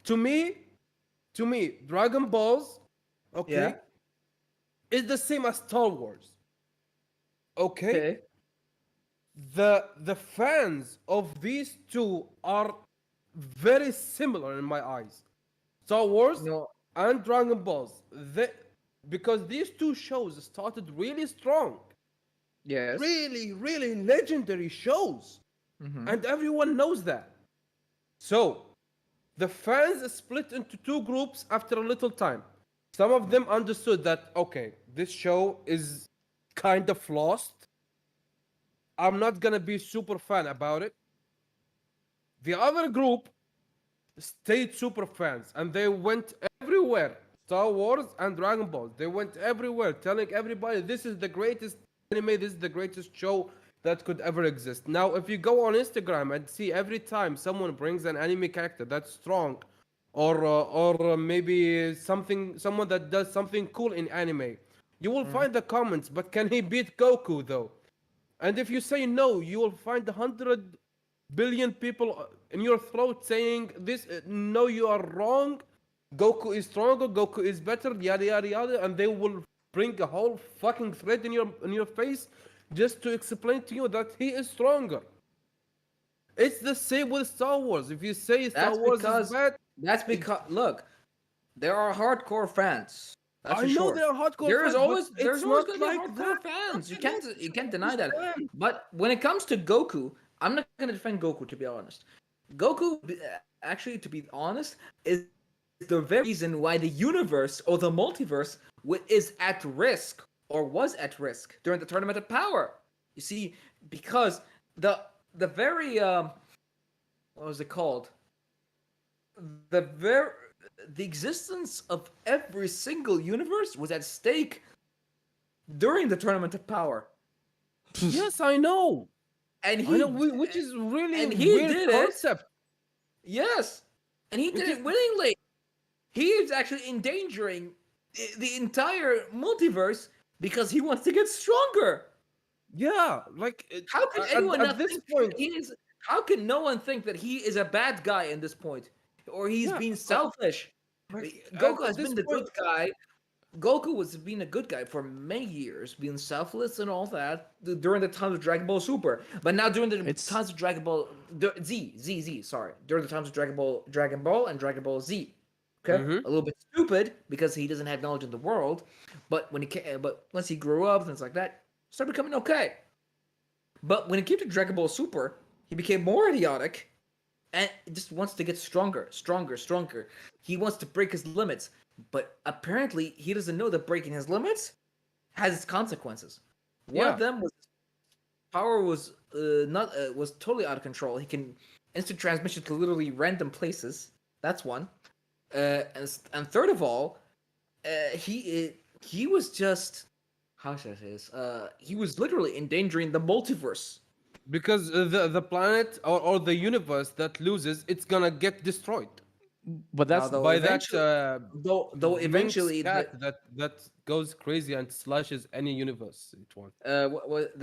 To me, Dragon Balls, Yeah. okay, is the same as Star Wars. Okay, Okay. the fans of these two are very similar in my eyes. Star Wars No. and Dragon Balls. Because these two shows started really strong, Yes. really, really legendary shows, Mm-hmm. and everyone knows that. So the fans split into two groups after a little time. Some of them understood that okay, this show is kind of lost. I'm not gonna be super fan about it. The other group stayed super fans and they went everywhere. Star Wars and Dragon Ball. They went everywhere telling everybody this is the greatest anime, this is the greatest show that could ever exist. Now, if you go on Instagram and see every time someone brings an anime character that's strong, or maybe someone that does something cool in anime, you will Mm-hmm. find the comments. But can he beat Goku though? And if you say no, you will find 100 billion people in your throat saying this. No, you are wrong. Goku is stronger. Goku is better. Yada yada yada, and they will bring a whole fucking thread in your face just to explain to you that he is stronger. It's the same with Star Wars. If you say Star That's Wars is because bad, that's it, because look, there are hardcore fans. That's I for know sure. there are hardcore fans, but There's it's always not going to be like that. hardcore fans. Not like You that. can't deny that. Understand? But when it comes to Goku, I'm not going to defend Goku, to be honest. Goku, actually, to be honest, is the very reason why the universe or the multiverse is at risk or was at risk during the Tournament of Power. You see, because the very what was it called? The very the existence of every single universe was at stake during the Tournament of Power, Yes, I know. and I know, he which is really and he weird did it. concept. Yes, and he Which did is, it willingly. He is actually endangering the entire multiverse because he wants to get stronger. yeah, like How can anyone at not this think point, he is? How can no one think that he is a bad guy in this point, or he's yeah, being selfish? like Goku at has this been the point, good guy. Goku was being a good guy for many years, being selfless and all that during the times of Dragon Ball Super. But now during the It's times of Dragon Ball Z, sorry, during the times of Dragon Ball and Dragon Ball Z. Okay, mm-hmm, a little bit stupid because he doesn't have knowledge in the world. But but once he grew up, things like that, started becoming okay. But when it came to Dragon Ball Super, he became more idiotic and just wants to get stronger, stronger, stronger. He wants to break his limits, but apparently he doesn't know that breaking his limits has its consequences. One of yeah, them was power was not was totally out of control. He can instant transmission to literally random places. That's one. And third of all, he was just how should I say this? He was literally endangering the multiverse. because the planet or the universe that loses, it's gonna get destroyed but Now, that's though, by that eventually, though Minx eventually, cat that goes crazy and slashes any universe it wants.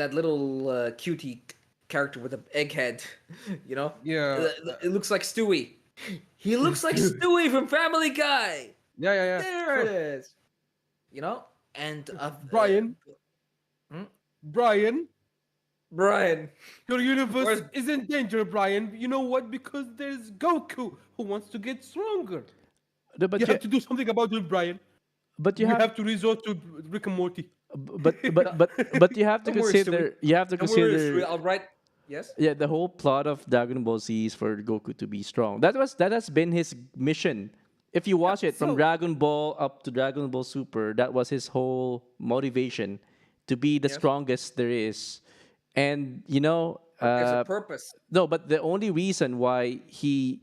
that little cutie character with an egg head, you know, Yeah, it looks like Stewie. He looks like Stewie from Family Guy. yeah. There it is. You know, and Brian, hmm? Brian. Brian, Your universe where's is in danger, Brian. You know what? Because there's Goku who wants to get stronger. No, You have to do something about it, Brian. but you We have have to resort to Rick and Morty. no, but you have to don't worry, Stewie. consider you have to Don't worry, Stewie. consider I'll write. Yes. yeah, the whole plot of Dragon Ball Z is for Goku to be strong. That has been his mission. If you watch it from So Dragon Ball up to Dragon Ball Super, that was his whole motivation to be the Yes. strongest there is. And you know, There's a purpose. no, but the only reason why he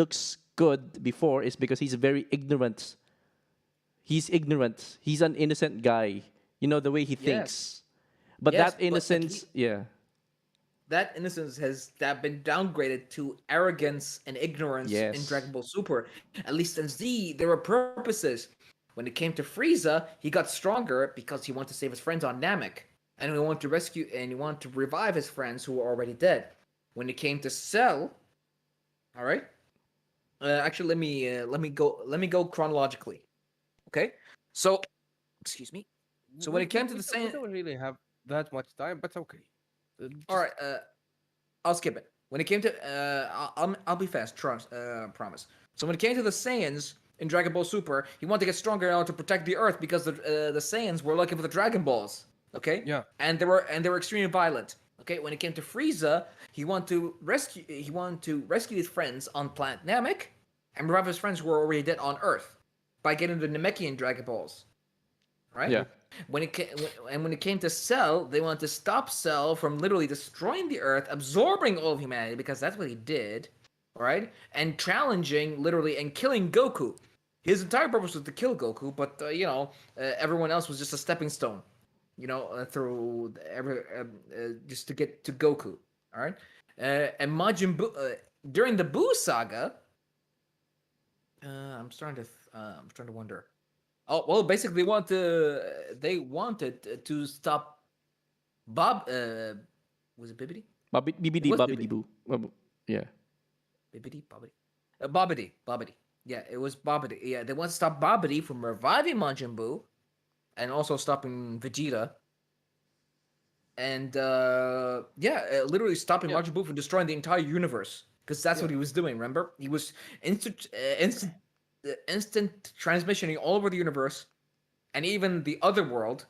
looks good before is because he's very ignorant. He's ignorant. He's an innocent guy. You know the way he Yes. thinks. But Yes, that but innocence, yeah. that innocence has that been downgraded to arrogance and ignorance in Yes. Dragon Ball Super. At least in Z, there were purposes. When it came to Frieza, he got stronger because he wanted to save his friends on Namek, and he wanted to rescue and he wanted to revive his friends who were already dead. When it came to Cell, all right. Actually, let me go chronologically. Okay, so excuse me. So when it came to the we same, don't really have that much time, but okay. all right. I'll skip it. When it came to, I'll be fast. Trust, promise. So when it came to the Saiyans in Dragon Ball Super, he wanted to get stronger in order to protect the Earth because the Saiyans were looking for the Dragon Balls. Okay. Yeah. And they were extremely violent. Okay. When it came to Frieza, he wanted to rescue his friends on planet Namek and revive his friends who were already dead on Earth by getting the Namekian Dragon Balls. Right. Yeah. When it came to Cell, they wanted to stop Cell from literally destroying the Earth, absorbing all of humanity because that's what he did, right? And challenging literally and killing Goku. His entire purpose was to kill Goku, but everyone else was just a stepping stone, through just to get to Goku. All right, and Majin Buu during the Buu saga. I'm starting to wonder. Oh well, basically, they wanted to stop Bob. Was it Bibbidi? It Bibbidi was bobbidi Bibbidi. boo. Yeah. Bibbidi, Bobbidi. Bobbidi, Bobbidi. Yeah, it was Bobbidi. Yeah, they want to stop Bobbidi from reviving Majin Buu, and also stopping Vegeta. And literally stopping Yeah. Majin Buu from destroying the entire universe because that's what he was doing. Remember, he was instant transmissioning all over the universe, and even the other world,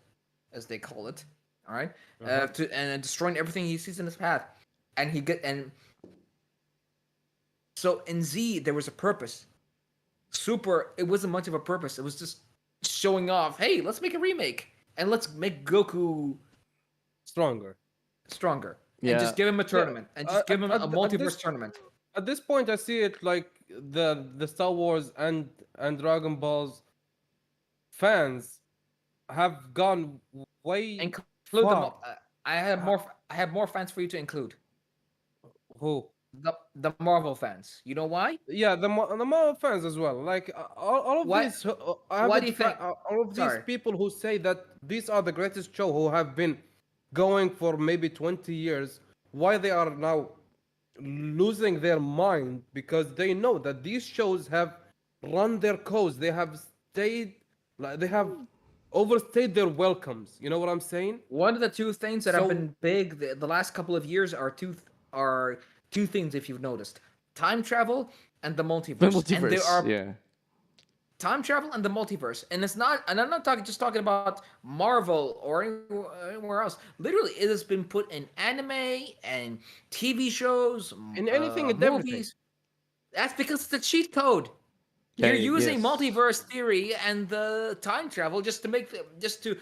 as they call it. All right, and destroying everything he sees in his path, and so in Z there was a purpose. Super, it wasn't much of a purpose. It was just showing off. Hey, let's make a remake and let's make Goku Stronger. stronger and Yeah. just give him a tournament and just give him a At multiverse this tournament. at this point, I see it like the Star Wars and Dragon Balls fans have gone way Include them. far. I have more fans for you to include. Who? The Marvel fans. You know why? Yeah, the Marvel fans as well. Like all of Why- these, why do you think- all of these Sorry. people who say that these are the greatest show who have been going for maybe 20 years, why they are now losing their mind because they know that these shows have run their course. They have stayed, like they have overstayed their welcomes. You know what I'm saying? One of the two things that have So- been big the last couple of years are two things, if you've noticed: time travel and the multiverse. The And there multiverse. are Yeah. time travel and the multiverse, and I'm not talking about Marvel or anywhere else. Literally, it has been put in anime and TV shows, In anything and everything. movies. That's because it's a cheat code. Yeah, You're using yes. multiverse theory and the time travel just to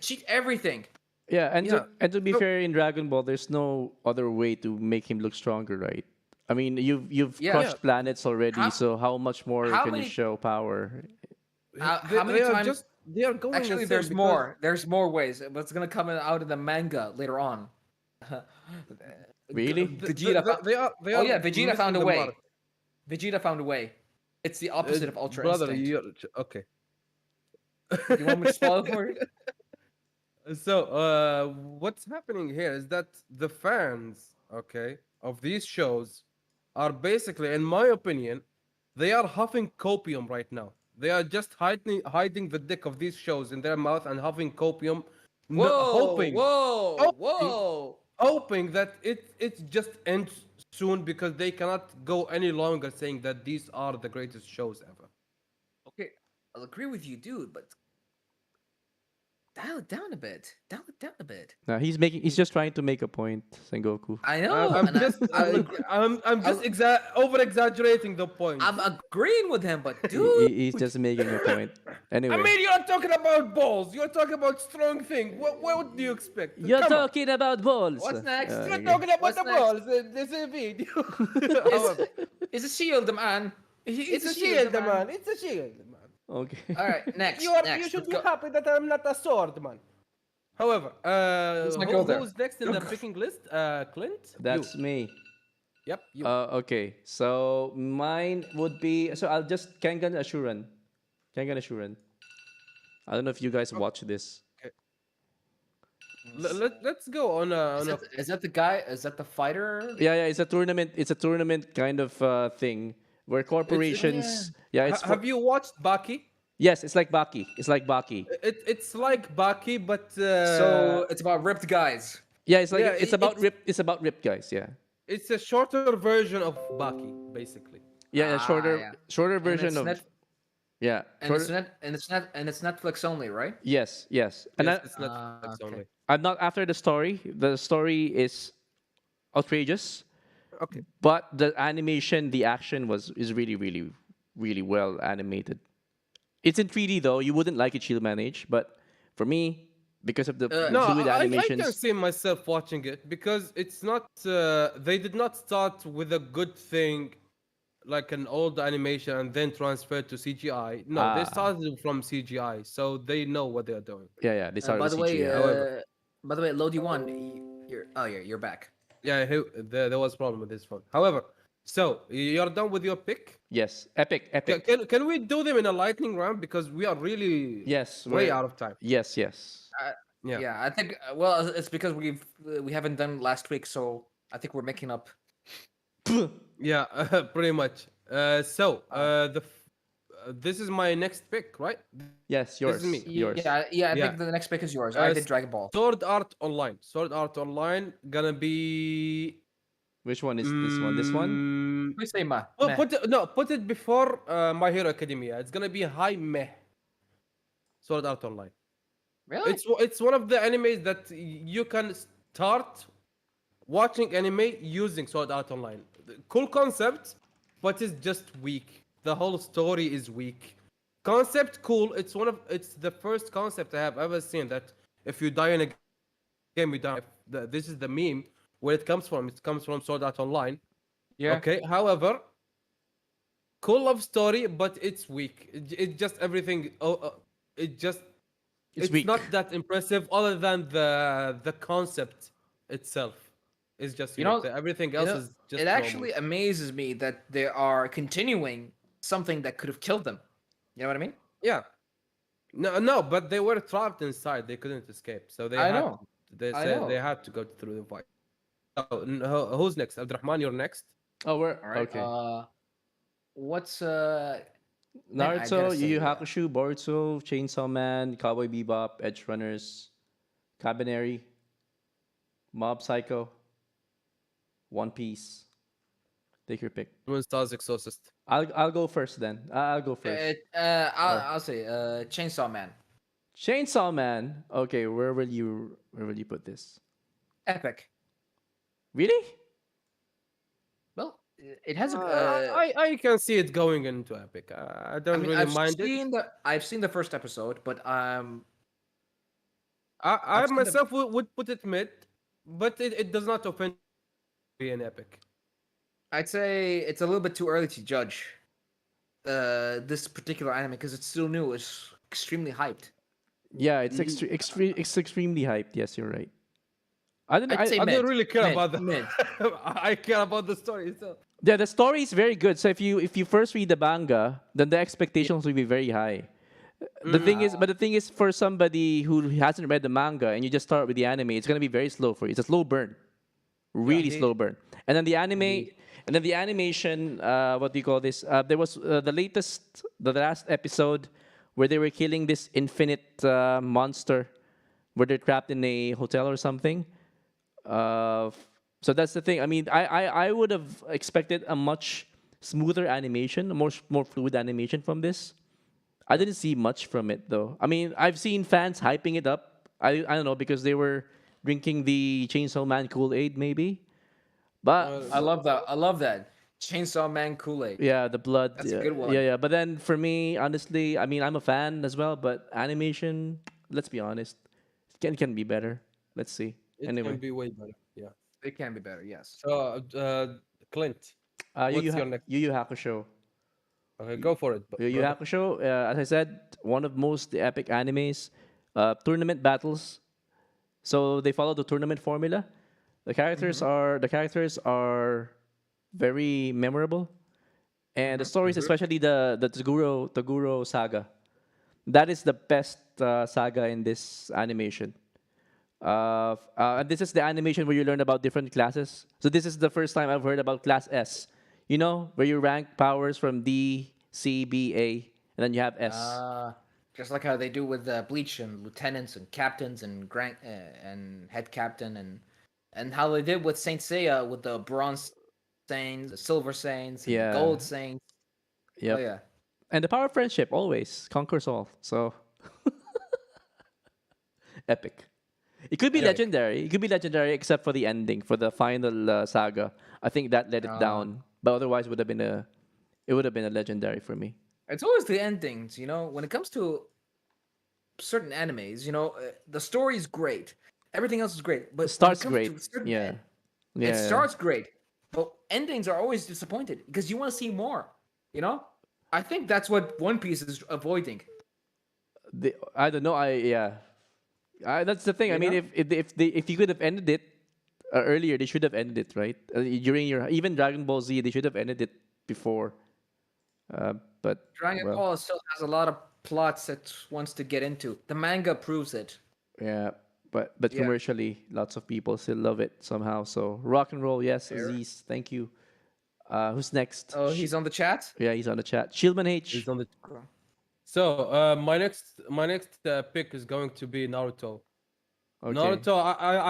cheat everything. Yeah, and to be So- fair, in Dragon Ball, there's no other way to make him look stronger, right? I mean, you've Yeah. crushed planets already, How- so how much more how can many- you show power? How many are times? they are going Actually, insane there's because- more. There's more ways, but it's gonna come out in the manga later on. Really? Vegeta. They Oh are yeah, Vegeta missing found a the way. mark. Vegeta found a way. It's the opposite of Ultra brother. Instinct. Okay. You want me to spoil it for you? So, what's happening here is that the fans, okay, of these shows are basically, in my opinion, they are huffing copium right now. They are just hiding the dick of these shows in their mouth and huffing copium No, Whoa, whoa, hoping, whoa. hoping that it just ends soon because they cannot go any longer saying that these are the greatest shows ever. Okay, I'll agree with you, dude, but dial it down a bit. Dial it down a bit. Now he's just trying to make a point, Sengoku. I know, I'm and just I'll agree. I'm just I'll, over exaggerating the point. I'm agreeing with him, but dude, He's just making a point. I Anyway, mean, you're talking about balls. You're talking about strong thing. What do you expect? you're Come on. talking about balls. what's next? We're Okay. talking about What's the next? balls. This is a video. Is However, is a shield, man. it's a shield, man. It's a shield, man. Okay. All right, next. You Next, should let's be go. happy that I'm not a sword, man. However, Let's not go there. who's next in the picking list? Clint. That's You. me. Yep. You. Okay. So mine would be. So I'll just Kengan Ashuran. Kengan Ashuran. I don't know if you guys watch this. Let's go on Is that the guy? Is that the fighter? Yeah, it's a tournament. It's a tournament kind of thing where corporations. Yeah, it's Have you watched Baki? yes, it's like Baki. It's like Baki. It's like Baki, but So it's about ripped guys. Yeah, it's like yeah, it's about rip. It's about rip guys. Yeah, it's a shorter version of Baki, basically. yeah, a shorter Yeah. shorter And version it's of yeah. and shorter- it's and it's Netflix only, right? yes, yes. And Yes, it's not okay. only. I'm not after the story. The story is outrageous, Okay. but the animation, the action is really, really, really well animated. It's in 3D though. You wouldn't like it, Shield Manage, but for me, because of the No, fluid I animations, can see myself watching it because it's not. They did not start with a good thing, like an old animation, and then transfer to CGI. No, they Ah. started from CGI, so they know what they're doing. yeah, they started By with the way, CGI. However. by the way, Lodi one, you're back. Yeah, there was a problem with his phone. However, so you're done with your pick. Yes, epic, epic. Can we do them in a lightning round because we are really Yes, way we're- out of time. Yes, yes. Yeah. Yeah, I think. Well, it's because we haven't done last week, so I think we're making up. Yeah, pretty much. This is my next pick, right? Yes, yours. me. Yours. Yeah, I Yeah. think the next pick is yours. I did s- Dragon Ball. Sword Art Online. Sword Art Online gonna be. Which one is this one? This one? Mm, Please say ma. oh, meh. put it before My Hero Academia. It's gonna be high meh. Sword Art Online. Really? It's one of the animes that you can start watching anime using Sword Art Online. Cool concept, but it's just weak. The whole story is weak. Concept cool. It's the first concept I have ever seen that if you die in a game, you die. This is the meme where it comes from. It comes from Sword Art Online. Yeah. Okay. However, cool love story, but it's weak. It just everything. It just It's it's weak. not that impressive other than the concept itself is just You weak. know- Everything You else know, is just it actually normal. amazes me that they are continuing something that could have killed them. You know what I mean? Yeah. No, but they were trapped inside. They couldn't escape. So they I had know. they I said know. they had to go through the fight. So, who's next? Abdurrahman, you're next. Oh, we're All right. okay. What's man, I Naruto, gotta Yu Yu say, Hakusho, Boruto, Chainsaw Man, Cowboy Bebop, Edge Runners, Cabaneri, Mob Psycho, One Piece. Take your pick. Moon Stars Exorcist. I'll go first then. I'll go first. I'll say Chainsaw Man. Chainsaw Man. Okay, where will you put this? Epic. Really? Well, it has a. I can see it going into epic. I don't really I've mind it. seen I've seen the first episode, but I I've seen the- myself would put it mid, but it does not offend to be an epic. I'd say it's a little bit too early to judge this particular anime because it's still new. It's extremely hyped. Yeah, it's it's extremely hyped. Yes, you're right. I didn't. I'd say I mid. don't really care Mid, about the. mid. I care about the story itself. Yeah, the story is very good. So if you first read the manga, then the expectations will be very high. The thing is, but the thing is, for somebody who hasn't read the manga and you just start with the anime, it's gonna be very slow for you. It's a slow burn, really slow burn. And then the anime, and then the animation. What do you call this? There was the last episode where they were killing this infinite monster where they're trapped in a hotel or something. Uh, so that's the thing. I mean, I would have expected a much smoother animation, a more fluid animation from this. I didn't see much from it though. I mean, I've seen fans hyping it up. I don't know because they were drinking the Chainsaw Man Kool Aid maybe. But I love that. I love that. Chainsaw Man Kool-Aid. yeah, the blood. That's a Yeah, good yeah, one. yeah. But then for me, honestly, I mean, I'm a fan as well. But animation, let's be honest, can be better. Let's see. It can Anyway, be way better. Yeah. It can be better, yes. So, Clint, what's your next? Yu Yu Hakusho. Okay, go for it, Yu Yu brother. Hakusho. As I said, one of most epic animes. Tournament battles. So they follow the tournament formula. Mm-hmm. The characters are very memorable, and the Mm-hmm. stories, especially the Toguro saga, that is the best saga in this animation. And this is the animation where you learn about different classes. So this is the first time I've heard about class S. You know, where you rank powers from D, C, B, A, and then you have S. Uh, just like how they do with Bleach and lieutenants and captains and and head captain and how they did with Saint Seiya with the bronze saints, the silver saints, and the gold Yeah. saints. Oh Yep. yeah, And the power of friendship always conquers all. So epic. It could be Yeah. epic. legendary. It could be legendary except for the ending, for the final saga. I think that let it Uh, down. But otherwise, it would have been a legendary for me. it's always the endings, when it comes to certain animes, the story is great, everything else is great, It but when it starts comes great. to certain Yeah. it Yeah. starts great, but endings are always disappointed because you want to see more. You know, I think that's what One Piece is avoiding. I don't know. That's the thing. I You mean, know, if you could have ended it earlier, they should have ended it right during your even Dragon Ball Z. They should have ended it before. But Dragon well, Ball still has a lot of plots it wants to get into. The manga proves it. yeah. But Yeah. commercially, lots of people still love it somehow. So rock and roll, yes. Fair. Aziz, thank you. Who's next? Oh, he's on the chat. Yeah, he's on the chat. Shieldman He's H. on the. Cool. So, my next pick is going to be Naruto. Okay. Naruto,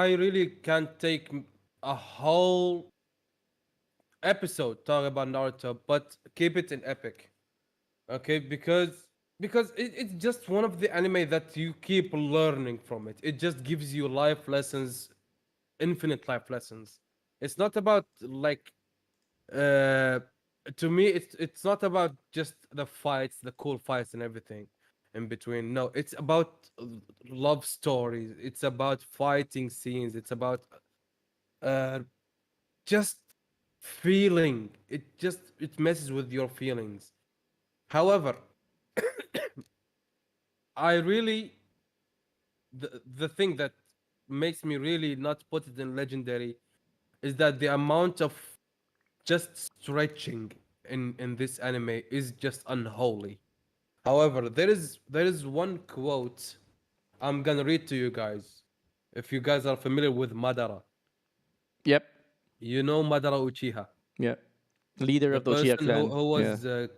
I really can't take a whole episode talk about Naruto, but keep it in epic. Okay, because it's just one of the anime that you keep learning from it. It just gives you life lessons, infinite life lessons. It's not about like uh to me it's not about just the fights, the cool fights and everything in between. No, it's about love stories. It's about fighting scenes. It's about uh just feeling. It messes with your feelings. However, I really the thing that makes me really not put it in legendary is that the amount of just stretching in this anime is just unholy. However, there is one quote I'm gonna read to you guys. If you guys are familiar with Madara, Yep. you know Madara Uchiha, Yep. Leader the of the Uchiha person who, clan. who Yeah. was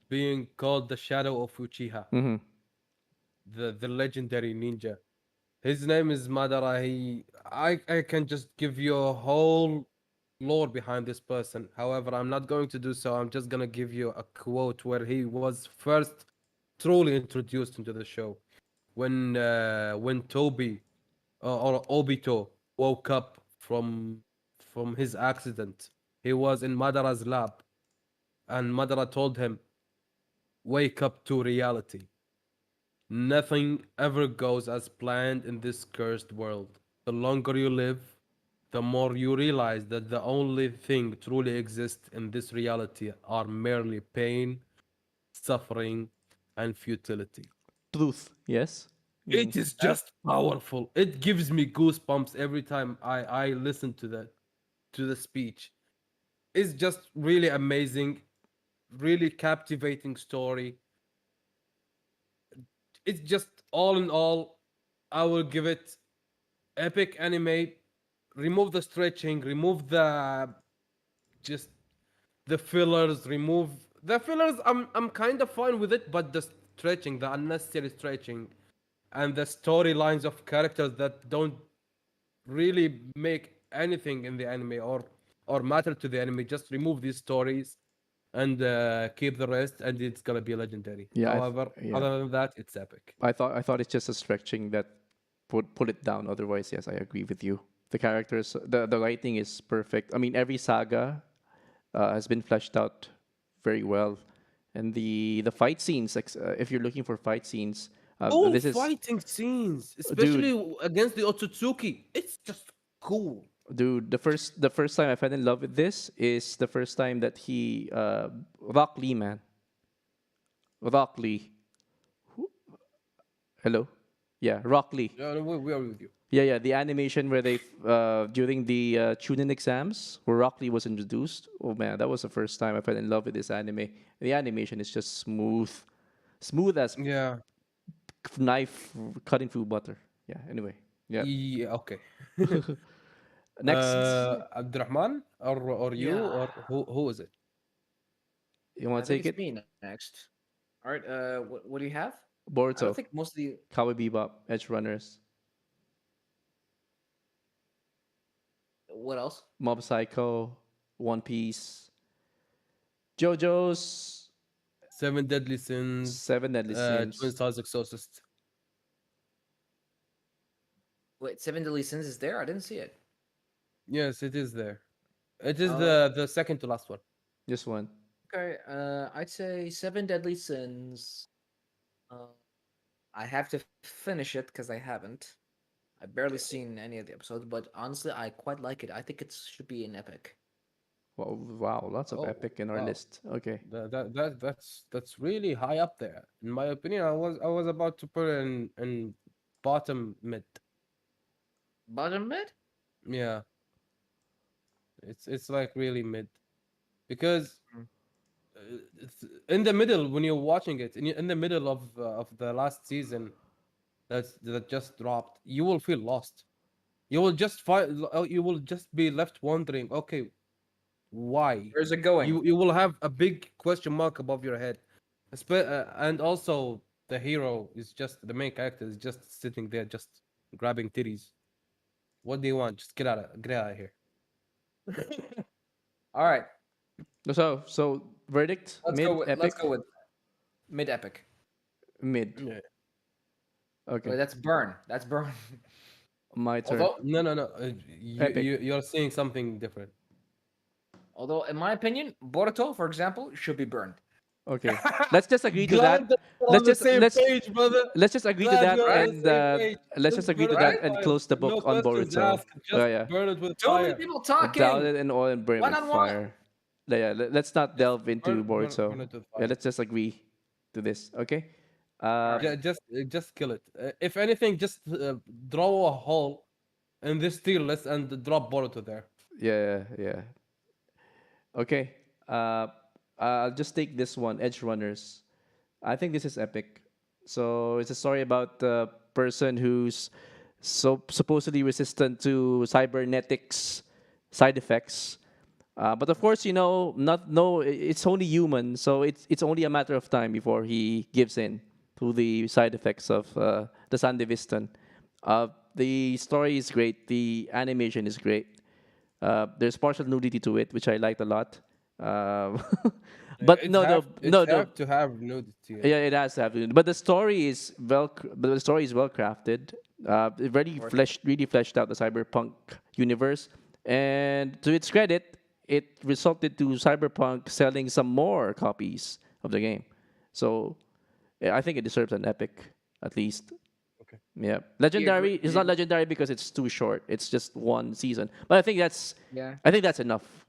being called the Shadow of Uchiha, Mm-hmm. the legendary ninja. His name is Madara. I can just give you a whole lore behind this person. However, I'm not going to do so. I'm just gonna give you a quote where he was first truly introduced into the show. When Toby or Obito woke up from his accident, he was in Madara's lab, and Madara told him, "Wake up to reality. Nothing ever goes as planned in this cursed world. The longer you live, the more you realize that the only thing truly exists in this reality are merely pain, suffering, and futility." Truth. Yes. Mm-hmm. It is That's just powerful. It gives me goosebumps every time I listen to the speech. It's just really amazing, really captivating story. It's just all in all, I will give it epic anime. Remove the stretching, remove the just the fillers, remove the fillers. I'm kind of fine with it, but the stretching, the unnecessary stretching, and the storylines of characters that don't really make anything in the anime or matter to the anime. Just remove these stories and keep the rest, and it's gonna be legendary. Yeah, However, yeah. other than that, it's epic. I thought it's just a stretching that put it down. Otherwise, yes, I agree with you. The characters, the writing is perfect. I mean, every saga has been fleshed out very well, and the fight scenes. If you're looking for fight scenes, Oh, this is fighting scenes, dude, especially against the Otsutsuki. It's just cool. dude. The first time I fell in love with this is the first time that he Rock Lee, man, Rock Lee. Hello, yeah, Rock Lee. Yeah, no, we are with you. Yeah, yeah, the animation where they during the Chunin exams where Rock Lee was introduced. Oh man, that was the first time I fell in love with this anime. The animation is just smooth, smooth as Yeah. knife cutting through butter. Yeah. Anyway, yeah. Yeah. Okay. Next, Abdurrahman or you Yeah, or who is it? you I want to think take it's it? me next. All right. What do you have? I don't Boruto, think most of the. Cowboy Bebop, Edge Runners, What else? Mob Psycho, One Piece, JoJo's Seven Deadly Sins, Seven Deadly Twin Sins. Stars Exorcist. Wait, Seven Deadly Sins is there? I didn't see it. Yes, it is there. It is Uh, the second to last one. Just one. okay. I'd say Seven Deadly Sins. Uh, I have to finish it because I haven't. I barely seen any of the episodes, but honestly, I quite like it. I think it should be an epic. Wow, wow, lots of Oh epic in our wow, list. Okay. that's really high up there. In my opinion, I was about to put it in bottom mid. Bottom mid? Yeah, it's like really mid because Mm. it's in the middle when you're watching it in the middle of the last season that just dropped. You will feel lost. You will just find. You will just be left wondering. Okay, why? Where's it going? You will have a big question mark above your head. And also the hero is just the main character is just sitting there just grabbing titties. What do you want? Just get out of here. All right, So verdict mid let's epic go with mid epic. mid. Yeah. Okay, Wait, that's burn. That's burn. my turn. although, No. Epic. You're seeing something different. although, in my opinion, Boruto, for example, should be burned. Okay, let's just agree to Glad that. that we're on Let's the just same let's page, brother. let's just agree to Glad that, we're on Right? the and same page. let's just Just agree burn to it with that Right? and fire. close the No book on questions Boruto. asked. Yeah, Just yeah. burn it with Too many fire. people Down talking. it and oil and burn One with on one. fire. Yeah, let's not Just delve into burn Boruto. it with Yeah, fire. let's just agree to this. Okay. All Uh, right. Just kill it. If anything, just draw a hole in this tier list and drop Boruto there. yeah, yeah. Okay. Uh, I'll just take this one, Edge Runners. I think this is epic. So it's a story about a person who's supposedly resistant to cybernetics side effects. But of course, not no. It's only human, so it's only a matter of time before he gives in to the side effects of the Sandevistan. The story is great. The animation is great. There's partial nudity to it, which I liked a lot. Um, but It have it no. have to have nudity in Yeah, it. it has to have. But the story is but the story is well crafted. It Of course. really fleshed out the cyberpunk universe, and to its credit, it resulted to Cyberpunk selling some more copies of the game. So, yeah, I think it deserves an epic, at least. Okay. Yeah, Do you agree? legendary. It's not legendary because it's too short. It's just one season. But Yeah. I think that's enough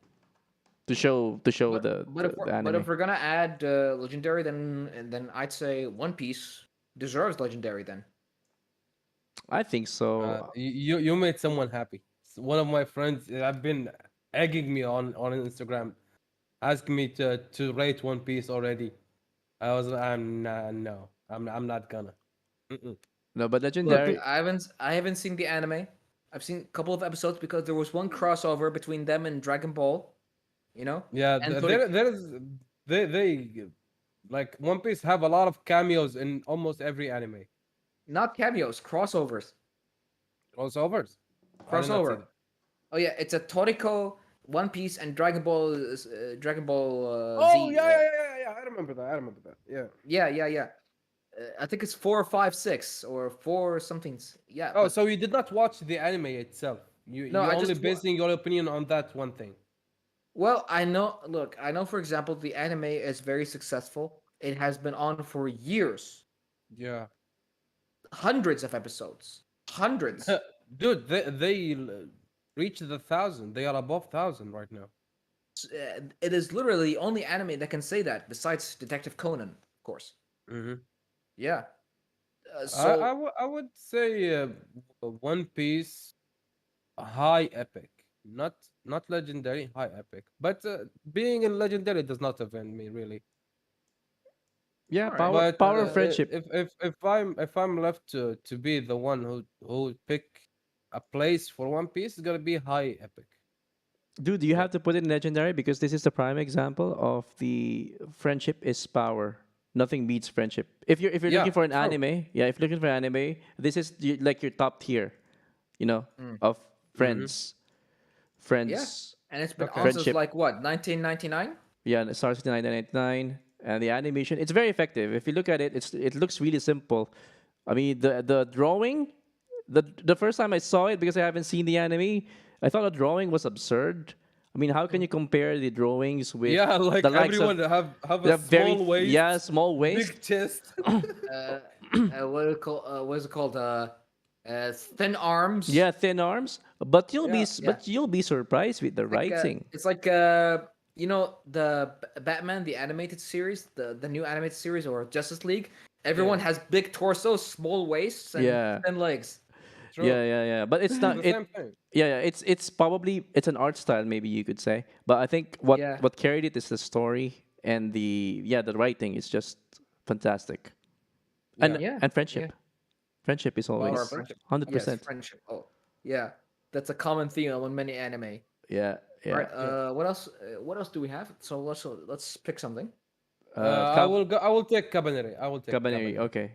to show But the, but the, if we're, the but if anime. we're gonna add legendary, then I'd say One Piece deserves legendary. Then I think so. You made someone happy. One of my friends have been egging me on Instagram, asking me to rate One Piece already. I'm nah, no, I'm not gonna. Mm-mm. No, but look, legendary. I haven't seen the anime. I've seen a couple of episodes because there was one crossover between them and Dragon Ball. You know, Yeah, and so they, there's they like One Piece have a lot of cameos in almost every anime. Not cameos, crossovers. Crossovers. I did not see Crossover. that. Oh yeah, it's a Toriko, One Piece, and Dragon Ball Oh Z. yeah, yeah, yeah, yeah, yeah. I remember that. I remember that. Yeah. Yeah, yeah, yeah. I think it's 4, 5, 6 or four somethings. Yeah, Oh, but so you did not watch the anime itself. You no, you I only just basing your opinion on that one thing. well, I know. Look, I know. For example, the anime is very successful. It has been on for years, Yeah. hundreds of episodes, hundreds. Dude, they reached the thousand. They are above thousand right now. It is literally the only anime that can say that, besides Detective Conan, of course. Hmm. Yeah. I, So I would say One Piece high epic, not legendary, high epic. But being in legendary does not offend me really. Yeah, all right. But power of friendship. if I'm left to be the one who pick a place for One Piece, it's gonna be high epic. Dude, you Yeah. have to put it in legendary because this is the prime example of the friendship is power. Nothing beats friendship. If you're Yeah. looking for an True. anime, yeah, if you're looking for an anime, this is like your top tier, you know, mm, of Hmm. friends, yeah, friends, and it's been Okay. on since friendship. like what 1999. Yeah, and it starts in 1999, and the animation it's very effective. If you look at it, it looks really simple. I mean, the drawing, the first time I saw it because I haven't seen the anime, I thought the drawing was absurd. I mean, how can you compare the drawings with Yeah, the like likes of everyone have a the very small waist, yeah small waist? big chest. Uh, what is it called? Thin arms. Yeah, thin arms, but Yeah. Yeah, you'll be surprised with the like writing. it's like you know the Batman the animated series, the new animated series or Justice League. Everyone Yeah. has big torsos, small waists, and Yeah, thin legs. True. yeah. But it's It's not the it. same thing. Yeah, it's probably it's an art style maybe you could say, but I think Yeah, what carried it is the story and the writing is just fantastic, Yeah. yeah, and yeah. friendship. Friendship is Power Or of always friendship. 100%. yes, friendship. Oh, yeah, that's a common theme among many anime. Yeah, All yeah. right. Yeah. What else? What else do we have? So let's pick something. I will go. I will take Cabaneri. I will take Cabaneri. Cabaneri. Okay.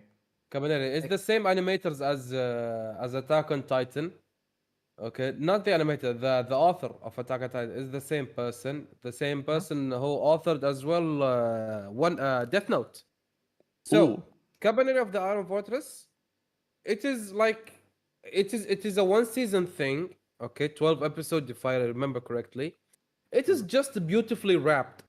Cabaneri is Like, the same animators as Attack on Titan. Okay, not the animator, the author of Attack on Titan is the same huh? person who authored as well one Death Note. So, Ooh. Cabaneri of the Iron Fortress, it is like it is a one season thing. Okay, 12 episodes if I remember correctly. It is Mhm. just beautifully wrapped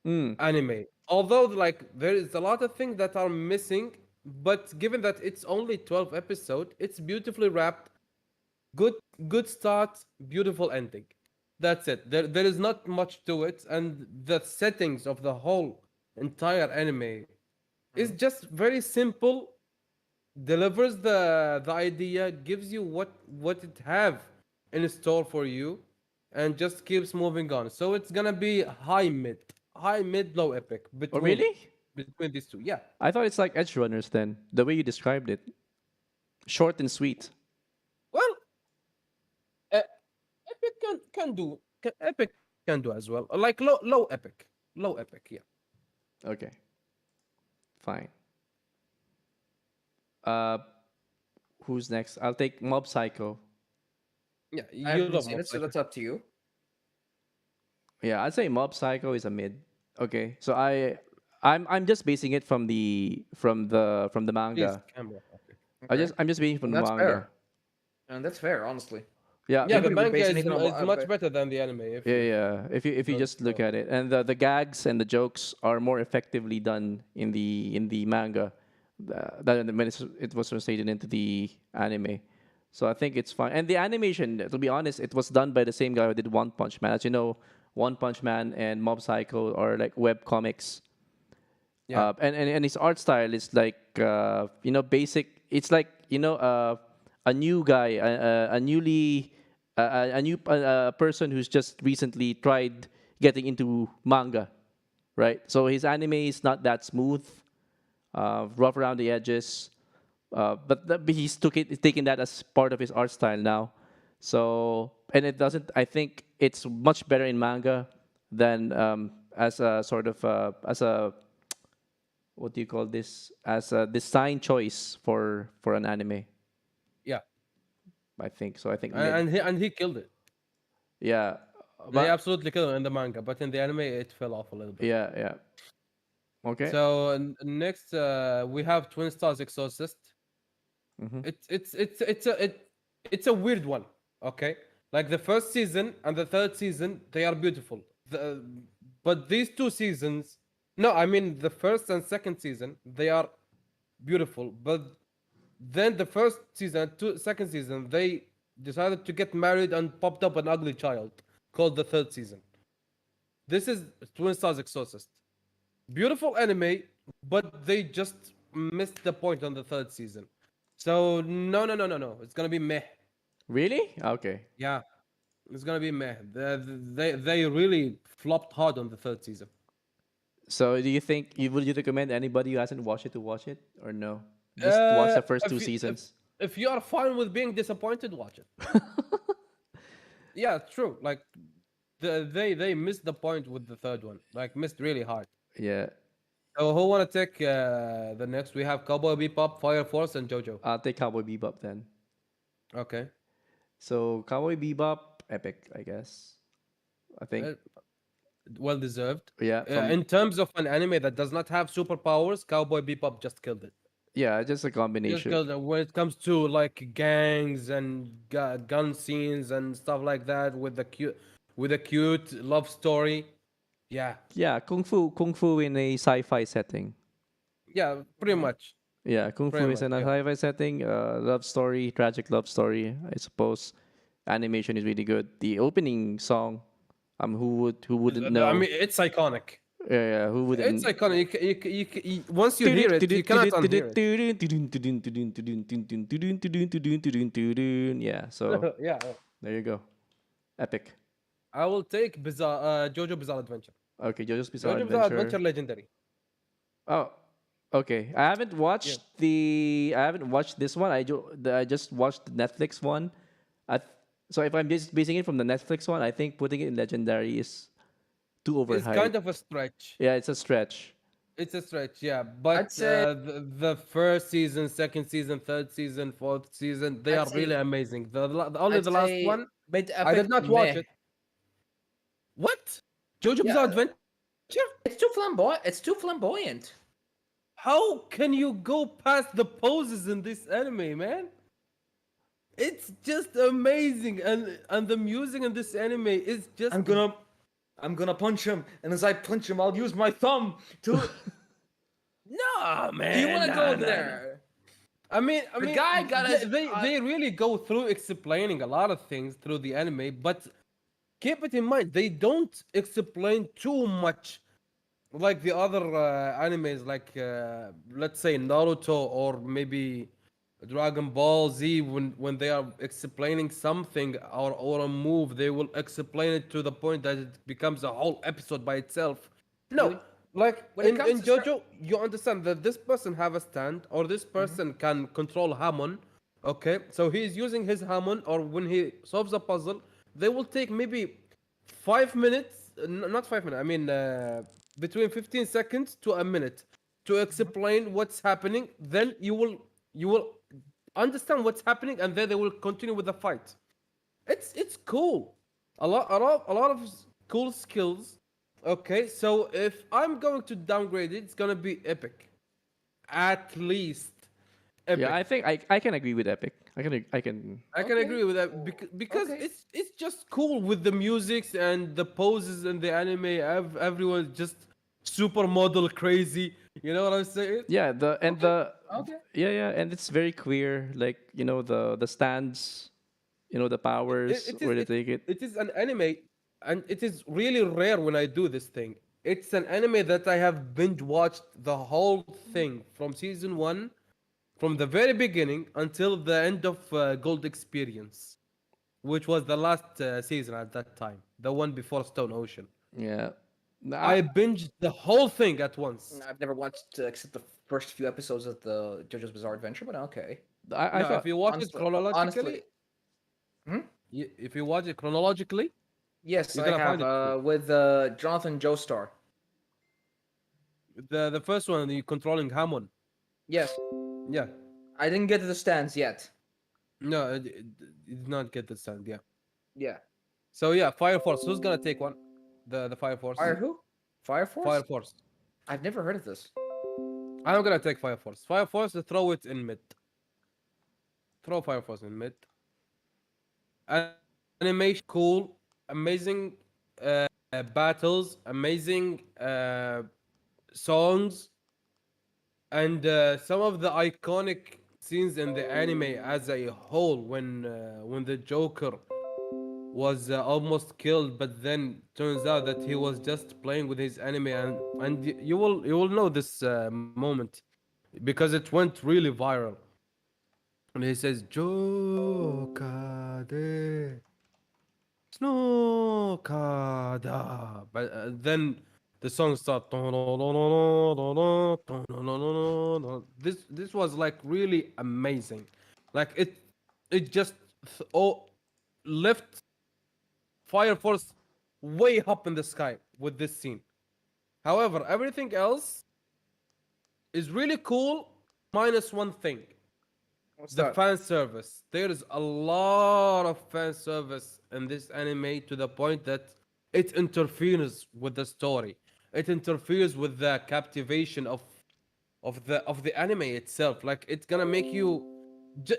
Mm. anime. Although like there is a lot of things that are missing, but given that it's only 12 episode, it's beautifully wrapped. Good good start, beautiful ending. That's it. There is not much to it, and the settings of the whole entire anime is Mhm. just very simple. Delivers the idea, gives you what it have in store for you, and just keeps moving on. So it's gonna be high mid, low epic Oh, between really? between these two. Yeah. I thought it's like Edge Runners then. The way you described it, short and sweet. Well, uh, epic epic can do as well. Like low epic. Yeah. Okay, fine. Uh, who's next? I'll take Mob Psycho. Yeah. I You haven't love seen Mob it, so Psycho. that's up to you. Yeah, I'd say Mob Psycho is a mid. Okay, so I'm just basing it from the Please, manga. camera. Okay. Okay, I'm just basing it from and the that's manga. fair. And that's fair, honestly. Yeah, Yeah, You the could be manga basing it on is much better than the anime if yeah, if yeah. If you notice just look so. at it, and the gags and the jokes are more effectively done in the manga than when it was translated into the anime. So I think it's fine. And the animation, to be honest, it was done by the same guy who did One Punch Man. As you know, One Punch Man and Mob Psycho are like web comics. Yeah. And his art style is like basic. It's like a new guy, a new person who's just recently tried getting into manga, right? So his anime is not that smooth, rough around the edges, but he's taking that as part of his art style now. So and it doesn't. I think it's much better in manga than as a sort of as a what do you call this, as a design choice for an anime. Yeah, I think so. I think mid. and he killed it. Yeah, He but absolutely killed it in the manga, but in the anime it fell off a little bit. yeah, yeah. Okay. So next we have Twin Stars Exorcist. Mm-hmm. It's a weird one. Okay, like the first season and the third season, they are beautiful. But these two seasons, no, I mean the first and second season, they are beautiful. But then the first season, second season, they decided to get married and popped up an ugly child called the third season. This is Twin Stars Exorcist. Beautiful anime, but they just missed the point on the third season. So no, no, no, no, no. It's gonna be meh. Really? Okay. Yeah, it's gonna be meh. They really flopped hard on the third season. So do you think you would you recommend anybody who hasn't watched it to watch it or no? Just watch the first two If you seasons. if you are fine with being disappointed, watch it. Yeah, it's true. Like they missed the point with the third one. Like missed really hard. Yeah, So who wanna take the next? We have Cowboy Bebop, Fire Force, and JoJo. I'll take Cowboy Bebop then. Okay. So Cowboy Bebop, epic, I guess. I think. Uh, well deserved. Yeah, from In terms of an anime that does not have superpowers, Cowboy Bebop just killed it. yeah, just a Just combination. killed it when it comes to like gangs and gun scenes and stuff like that with a cute love story. Yeah, Yeah, kung fu in a sci-fi setting. yeah, pretty Mhm. much, Yeah, kung fu pretty is much. in a Yeah. sci-fi setting. Love story, tragic love story. I suppose animation is really good. The opening song, who wouldn't I know? mean, it's iconic. Yeah, yeah, who It's wouldn't? iconic. Once you hear it, you cannot unhear it. Yeah, so Yeah, there you go. Epic. I will take JoJo Bizarre Adventure. Okay, JoJo's Bizarre JoJo Bizarre Adventure Adventure. legendary. Oh, okay. Yeah. I haven't watched this one. I just watched the Netflix one. I th- so if I'm just basing it from the Netflix one, I think putting it in legendary is too It's overhyped. kind of a stretch. Yeah, it's a stretch. It's a stretch, yeah. I'd But say the first season, second season, third season, fourth season, they I'd are really say amazing. Only I'd the last say one, mid I epic did not watch meh. it. What? JoJo Yeah, Bizarre Adventure? it's too flamboyant. It's too flamboyant. How can you go past the poses in this anime, man? It's just amazing, and the music in this anime is just I'm gonna punch him, and as I punch him, I'll use my thumb to. no, man. Do you want to nah, go nah, nah. there? I mean, The guy got his. they really go through explaining a lot of things through the anime, but keep it in mind they don't explain too much like the other animes, like let's say Naruto or maybe Dragon Ball Z. When they are explaining something or a move, they will explain it to the point that it becomes a whole episode by itself. No, When- like when it comes in to cer- JoJo, you understand that this person have a stand or this Mhm. person can control Hamon. Okay, so he is using his Hamon, or when he solves a puzzle, they will take maybe 5 minutes, not 5 minutes. I mean, between 15 seconds to a minute to explain what's happening. Then you will understand what's happening, and then they will continue with the fight. It's cool. A lot of cool skills. Okay, so if I'm going to downgrade it, it's gonna be epic, at least Yeah, epic. I think I can agree with epic. I can. I can Okay. agree with that because Okay. it's just cool with the music and the poses in the anime. Everyone's just supermodel crazy. You know what I'm saying? Yeah, Okay. yeah, and it's very clear. Like the stands, the It, powers it is where they it, take it. it is an anime, and it is really rare when I do this thing. It's an anime that I have binge watched the whole thing from season one, from the very beginning until the end of Gold Experience, which was the last season at that time, the one before Stone Ocean. Yeah, I Nah, binged the whole thing at once. I've never watched except the first few episodes of the JoJo's Bizarre Adventure, but okay. I No, if thought you watch it Honestly, chronologically, honestly, hmm? if you watch it chronologically, Yes, you're I gonna have. find it cool. With Jonathan Joestar. The first one, you controlling Hammond. Yes, Yeah. I didn't get to the stands yet. No, it did not get the stand. Yeah. Yeah. So yeah, Fire Force. Who's gonna take one? The Fire Force. Fire who? Fire Fire Force? Force. I've never heard of this. I'm gonna take Fire Force. Fire Force. Throw it in mid. Throw Fire Force in mid. Animation cool, amazing battles, amazing songs, and some of the iconic scenes in the anime as a whole. When the Joker was almost killed, but then turns out that he was just playing with his anime, and you will know this moment because it went really viral. And he says Joker de Snowcada. But then the song starts. This was like really amazing. Like it just left Fire Force way up in the sky with this scene. However, everything else is really cool, minus one thing. What's The that? fan service. There's a lot of fan service in this anime to the point that it interferes with the story. It interferes with the captivation of the anime itself. Like it's gonna make you.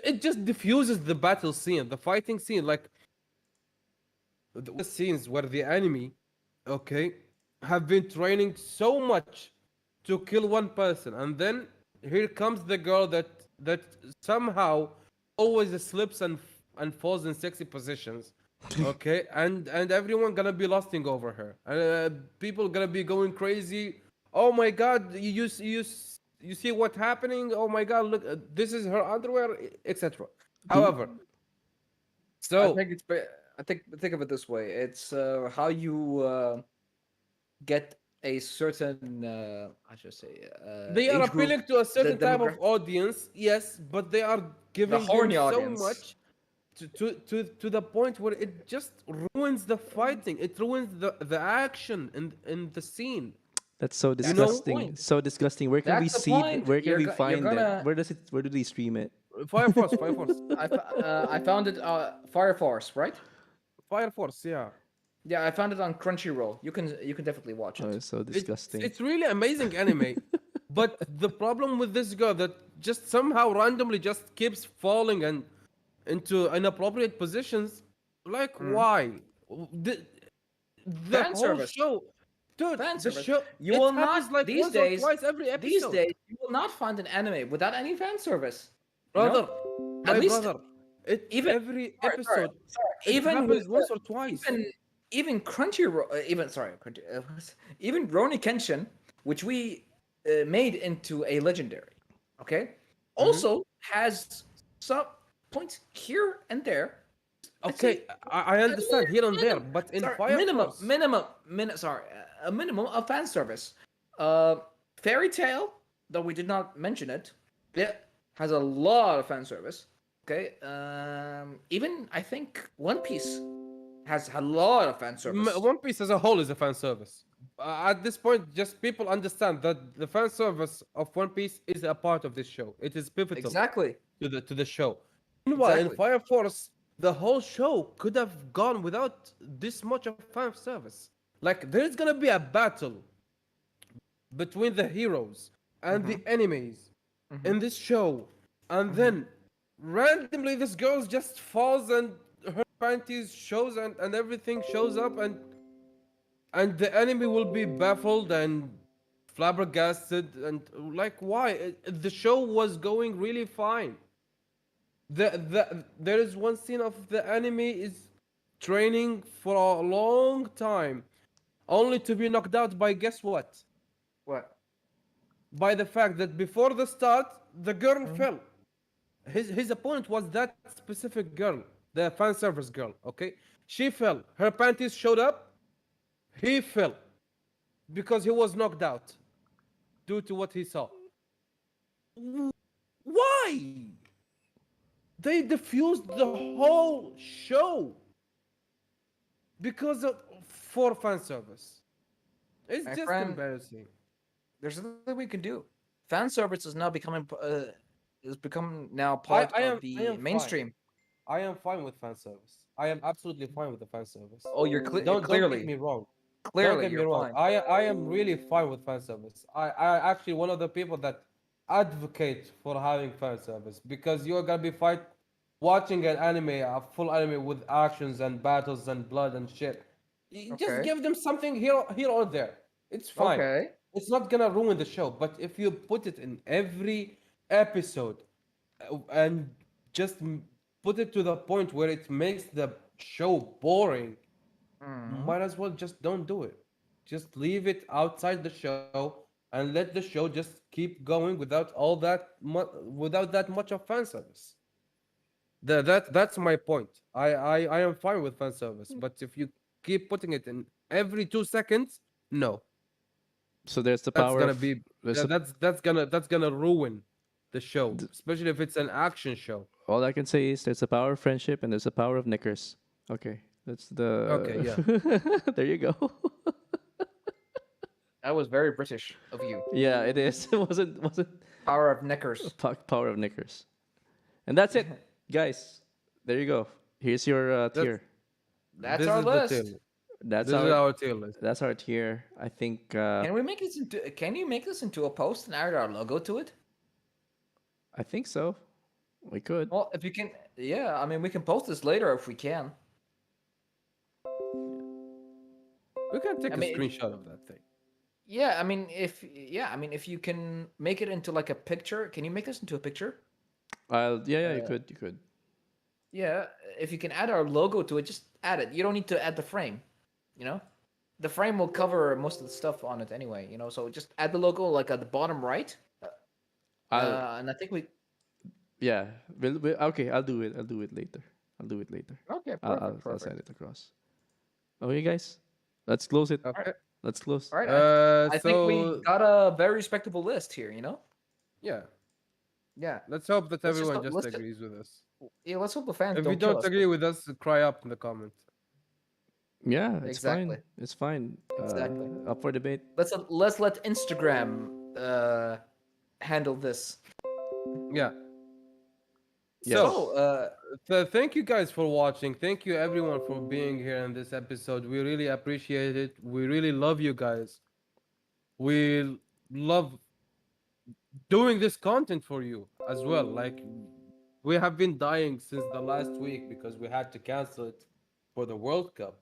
It just diffuses the battle scene, the fighting scene. Like the scenes where the enemy, okay, have been training so much to kill one person, and then here comes the girl that somehow always slips and falls in sexy positions, okay, and everyone gonna be lusting over her, and people gonna be going crazy. Oh my God, you see what happening? Oh my God, look, this is her underwear, etc. Do However, I so think think of it this way. It's how you get a certain I should say they are age group, appealing to a the certain type of demographic, audience, yes, but they are the giving him horny so audience. much to the point where it just ruins the fighting. It ruins the action in the scene. That's so You That's the know, disgusting. point. So disgusting. Where can we That's the see? point. Where can we You're find it? gonna. Where does it? Where do they stream it? Fire Force, Fire Force, I found it. Fire Force, right? Fire Force. Yeah, Yeah, I found it on Crunchyroll. You can definitely watch Oh, it. it's so it's disgusting. it's really amazing anime. But the problem with this girl that just somehow randomly just keeps falling and into inappropriate positions. Like Mhm. why? The, the Fan whole service. show, dude. Fan The service. show You it will not happens like these once or days. twice every These episode, days, you will not find an anime without any fan service. You know, brother. at My least brother, it even every sorry, episode it even with happens once or twice. even Crunchyroll, even Roni Kenshin, which we made into a legendary, okay, Mhm. also has some points here and there. Let's say Okay, I understand here and there, but in Fire Force, a minimum of fan service. Fairy Tale, though we did not mention it, it has a lot of fan service. Okay, even I think One Piece has a lot of fan service. One Piece as a whole is a fan service. At this point, just people understand that the fan service of One Piece is a part of this show. It is pivotal Exactly, to the show. Meanwhile, in exactly. Fire Force, the whole show could have gone without this much of fan service. Like there's gonna be a battle between the heroes and Mm-hmm, the enemies mm-hmm, in this show, and mm-hmm. then randomly this girl just falls and her panties shows and everything shows up and the enemy will be baffled and flabbergasted and like why the show was going really fine. There is one scene of the enemy is training for a long time only to be knocked out by guess what, What? by the fact that before the start the girl Mhm. fell. His opponent was that specific girl, the fan service girl, okay, she fell, her panties showed up, he fell because he was knocked out due to what he saw. Why? They diffused the whole show because of for fan service. It's My just friend, embarrassing. There's nothing we can do. Fan service is now becoming is become now I, part I of am I the am fine. mainstream. I am fine with fan service. I am absolutely fine with the fan service. Oh, you're Don't get clearly me wrong. Don't clearly get me you're wrong. fine. I am really fine with fan service. I actually one of the people that advocate for having fan service because you're gonna be watching an anime, a full anime with actions and battles and blood and shit. You just Okay. give them something here or there. It's fine. Okay. It's not gonna ruin the show. But if you put it in every episode and just put it to the point where it makes the show boring, Hmm. might as well just don't do it. Just leave it outside the show and let the show just keep going without without that much of fan service. That's my point. I am fine with fan service, but if you keep putting it in every 2 seconds, no, So there's the that's power gonna of be there's a, that's gonna ruin the show, especially if it's an action show. all I can say is there's a power of friendship and there's a power of knickers. Okay, that's Okay, yeah. the. There you go. That was very British of you. Yeah, it is. It wasn't Power of knickers. power of knickers. And that's it, guys. There you go. Here's your That's tier. That's this our is the tier list. list. That's This is our our tier list. that's our tier. I think Can we make this into? Can you make this into a post and add our logo to it? I think so. We could. Well, if you can, yeah. I mean, we can post this later if we can. We can take I a mean, screenshot of that thing. yeah. I mean, if you can make it into like a picture, can you make this into a picture? Yeah, you could. You could. Yeah. If you can add our logo to it, just add it. You don't need to add the frame. You know, the frame will cover most of the stuff on it anyway. You know, so just add the logo like at the bottom right. I'll And I think we. yeah. Okay, I'll do it. I'll do it later. I'll do it later. Okay, I'll send it across. Okay, guys. Let's close it. Okay. Let's close. All right. I think we So got a very respectable list here. You know. yeah, Yeah. let's hope that Let's just everyone just let's agrees with us. yeah. Let's hope the fans If you don't kill don't us. agree with us, cry up in the comment. Yeah, it's Exactly. fine. It's fine. Exactly. Up for debate. Let's let Instagram handle this. Yeah. Yes. So Thank you guys for watching. Thank you everyone for being here in this episode. We really appreciate it. We really love you guys. We love doing this content for you as well. Like we have been dying since the last week because we had to cancel it for the World Cup.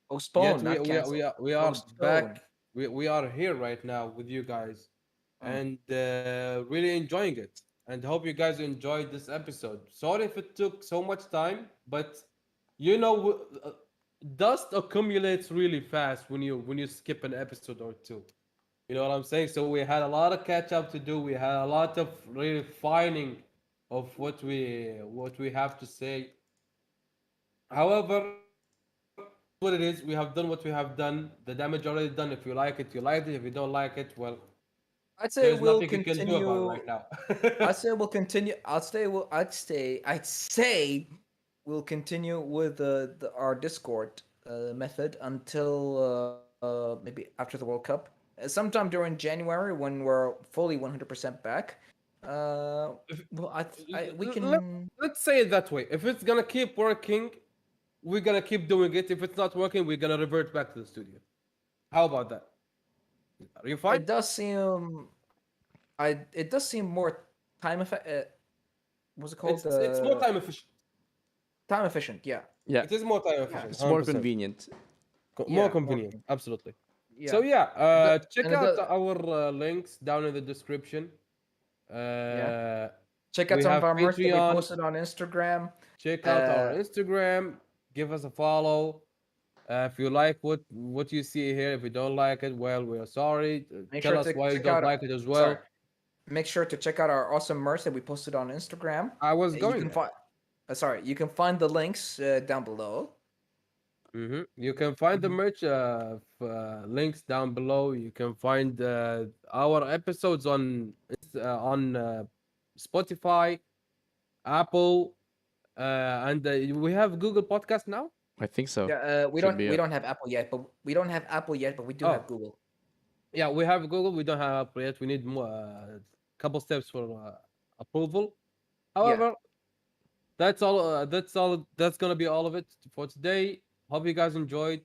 postpone, Yet not cancel. we are Postpone. back. We are here right now with you guys, and really enjoying it. And hope you guys enjoyed this episode. Sorry if it took so much time, but you know, dust accumulates really fast when you skip an episode or two. You know what I'm saying? So we had a lot of catch up to do. We had a lot of refining of what we have to say. However, what it is. We have done what we have done. The damage already done. If you like it, you liked it. If you don't like it, well, I'd say there's we'll nothing you can do about it continue. right now. I'd say we'll continue. I'd say we'll continue with our Discord method until maybe after the World Cup. Sometime during January when we're fully 100% back. Well, we Let, can. let's say it that way. If it's gonna keep working, we're gonna keep doing it. If it's not working, we're gonna revert back to the studio. How about that? Are you fine? It does seem. It does seem more time what's it called? It's more time efficient. Time efficient. Yeah. Yeah, It is more time efficient. it's more 100%. convenient. More Yeah, more convenient. Absolutely. Yeah. So yeah, check and it out does- our links down in the description. Check out we some have of our merch that we Patreon. posted on Instagram. Check out our Uh, Instagram. Give us a follow. If you like what you see here, if you don't like it, well, we're sorry. Make Tell sure us to why you check don't out. like it as well. Sorry. Make sure to check out our awesome merch that we posted on Instagram. I was You going can there. find. Sorry, you can find the links down below. You can find the Mhm. merch links down below. You can find our episodes on Spotify, Apple, and we have Google Podcast now. I think so. Yeah, Should be we up. don't have Apple yet, but we don't have Apple yet, but we do Oh. have Google. Yeah, we have Google. We don't have Apple yet. We need more, couple steps for approval. Yeah. However, that's all. That's all. That's gonna be all of it for today. Hope you guys enjoyed.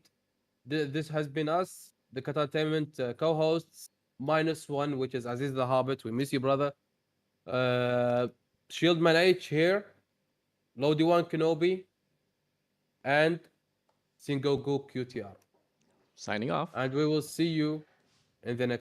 This has been us, the Qatartainment co-hosts, minus one, which is Aziz the Hobbit. We miss you, brother. Uh, Shieldman H here, Lodi One Kenobi, and Singoku QTR. Signing off. And we will see you in the next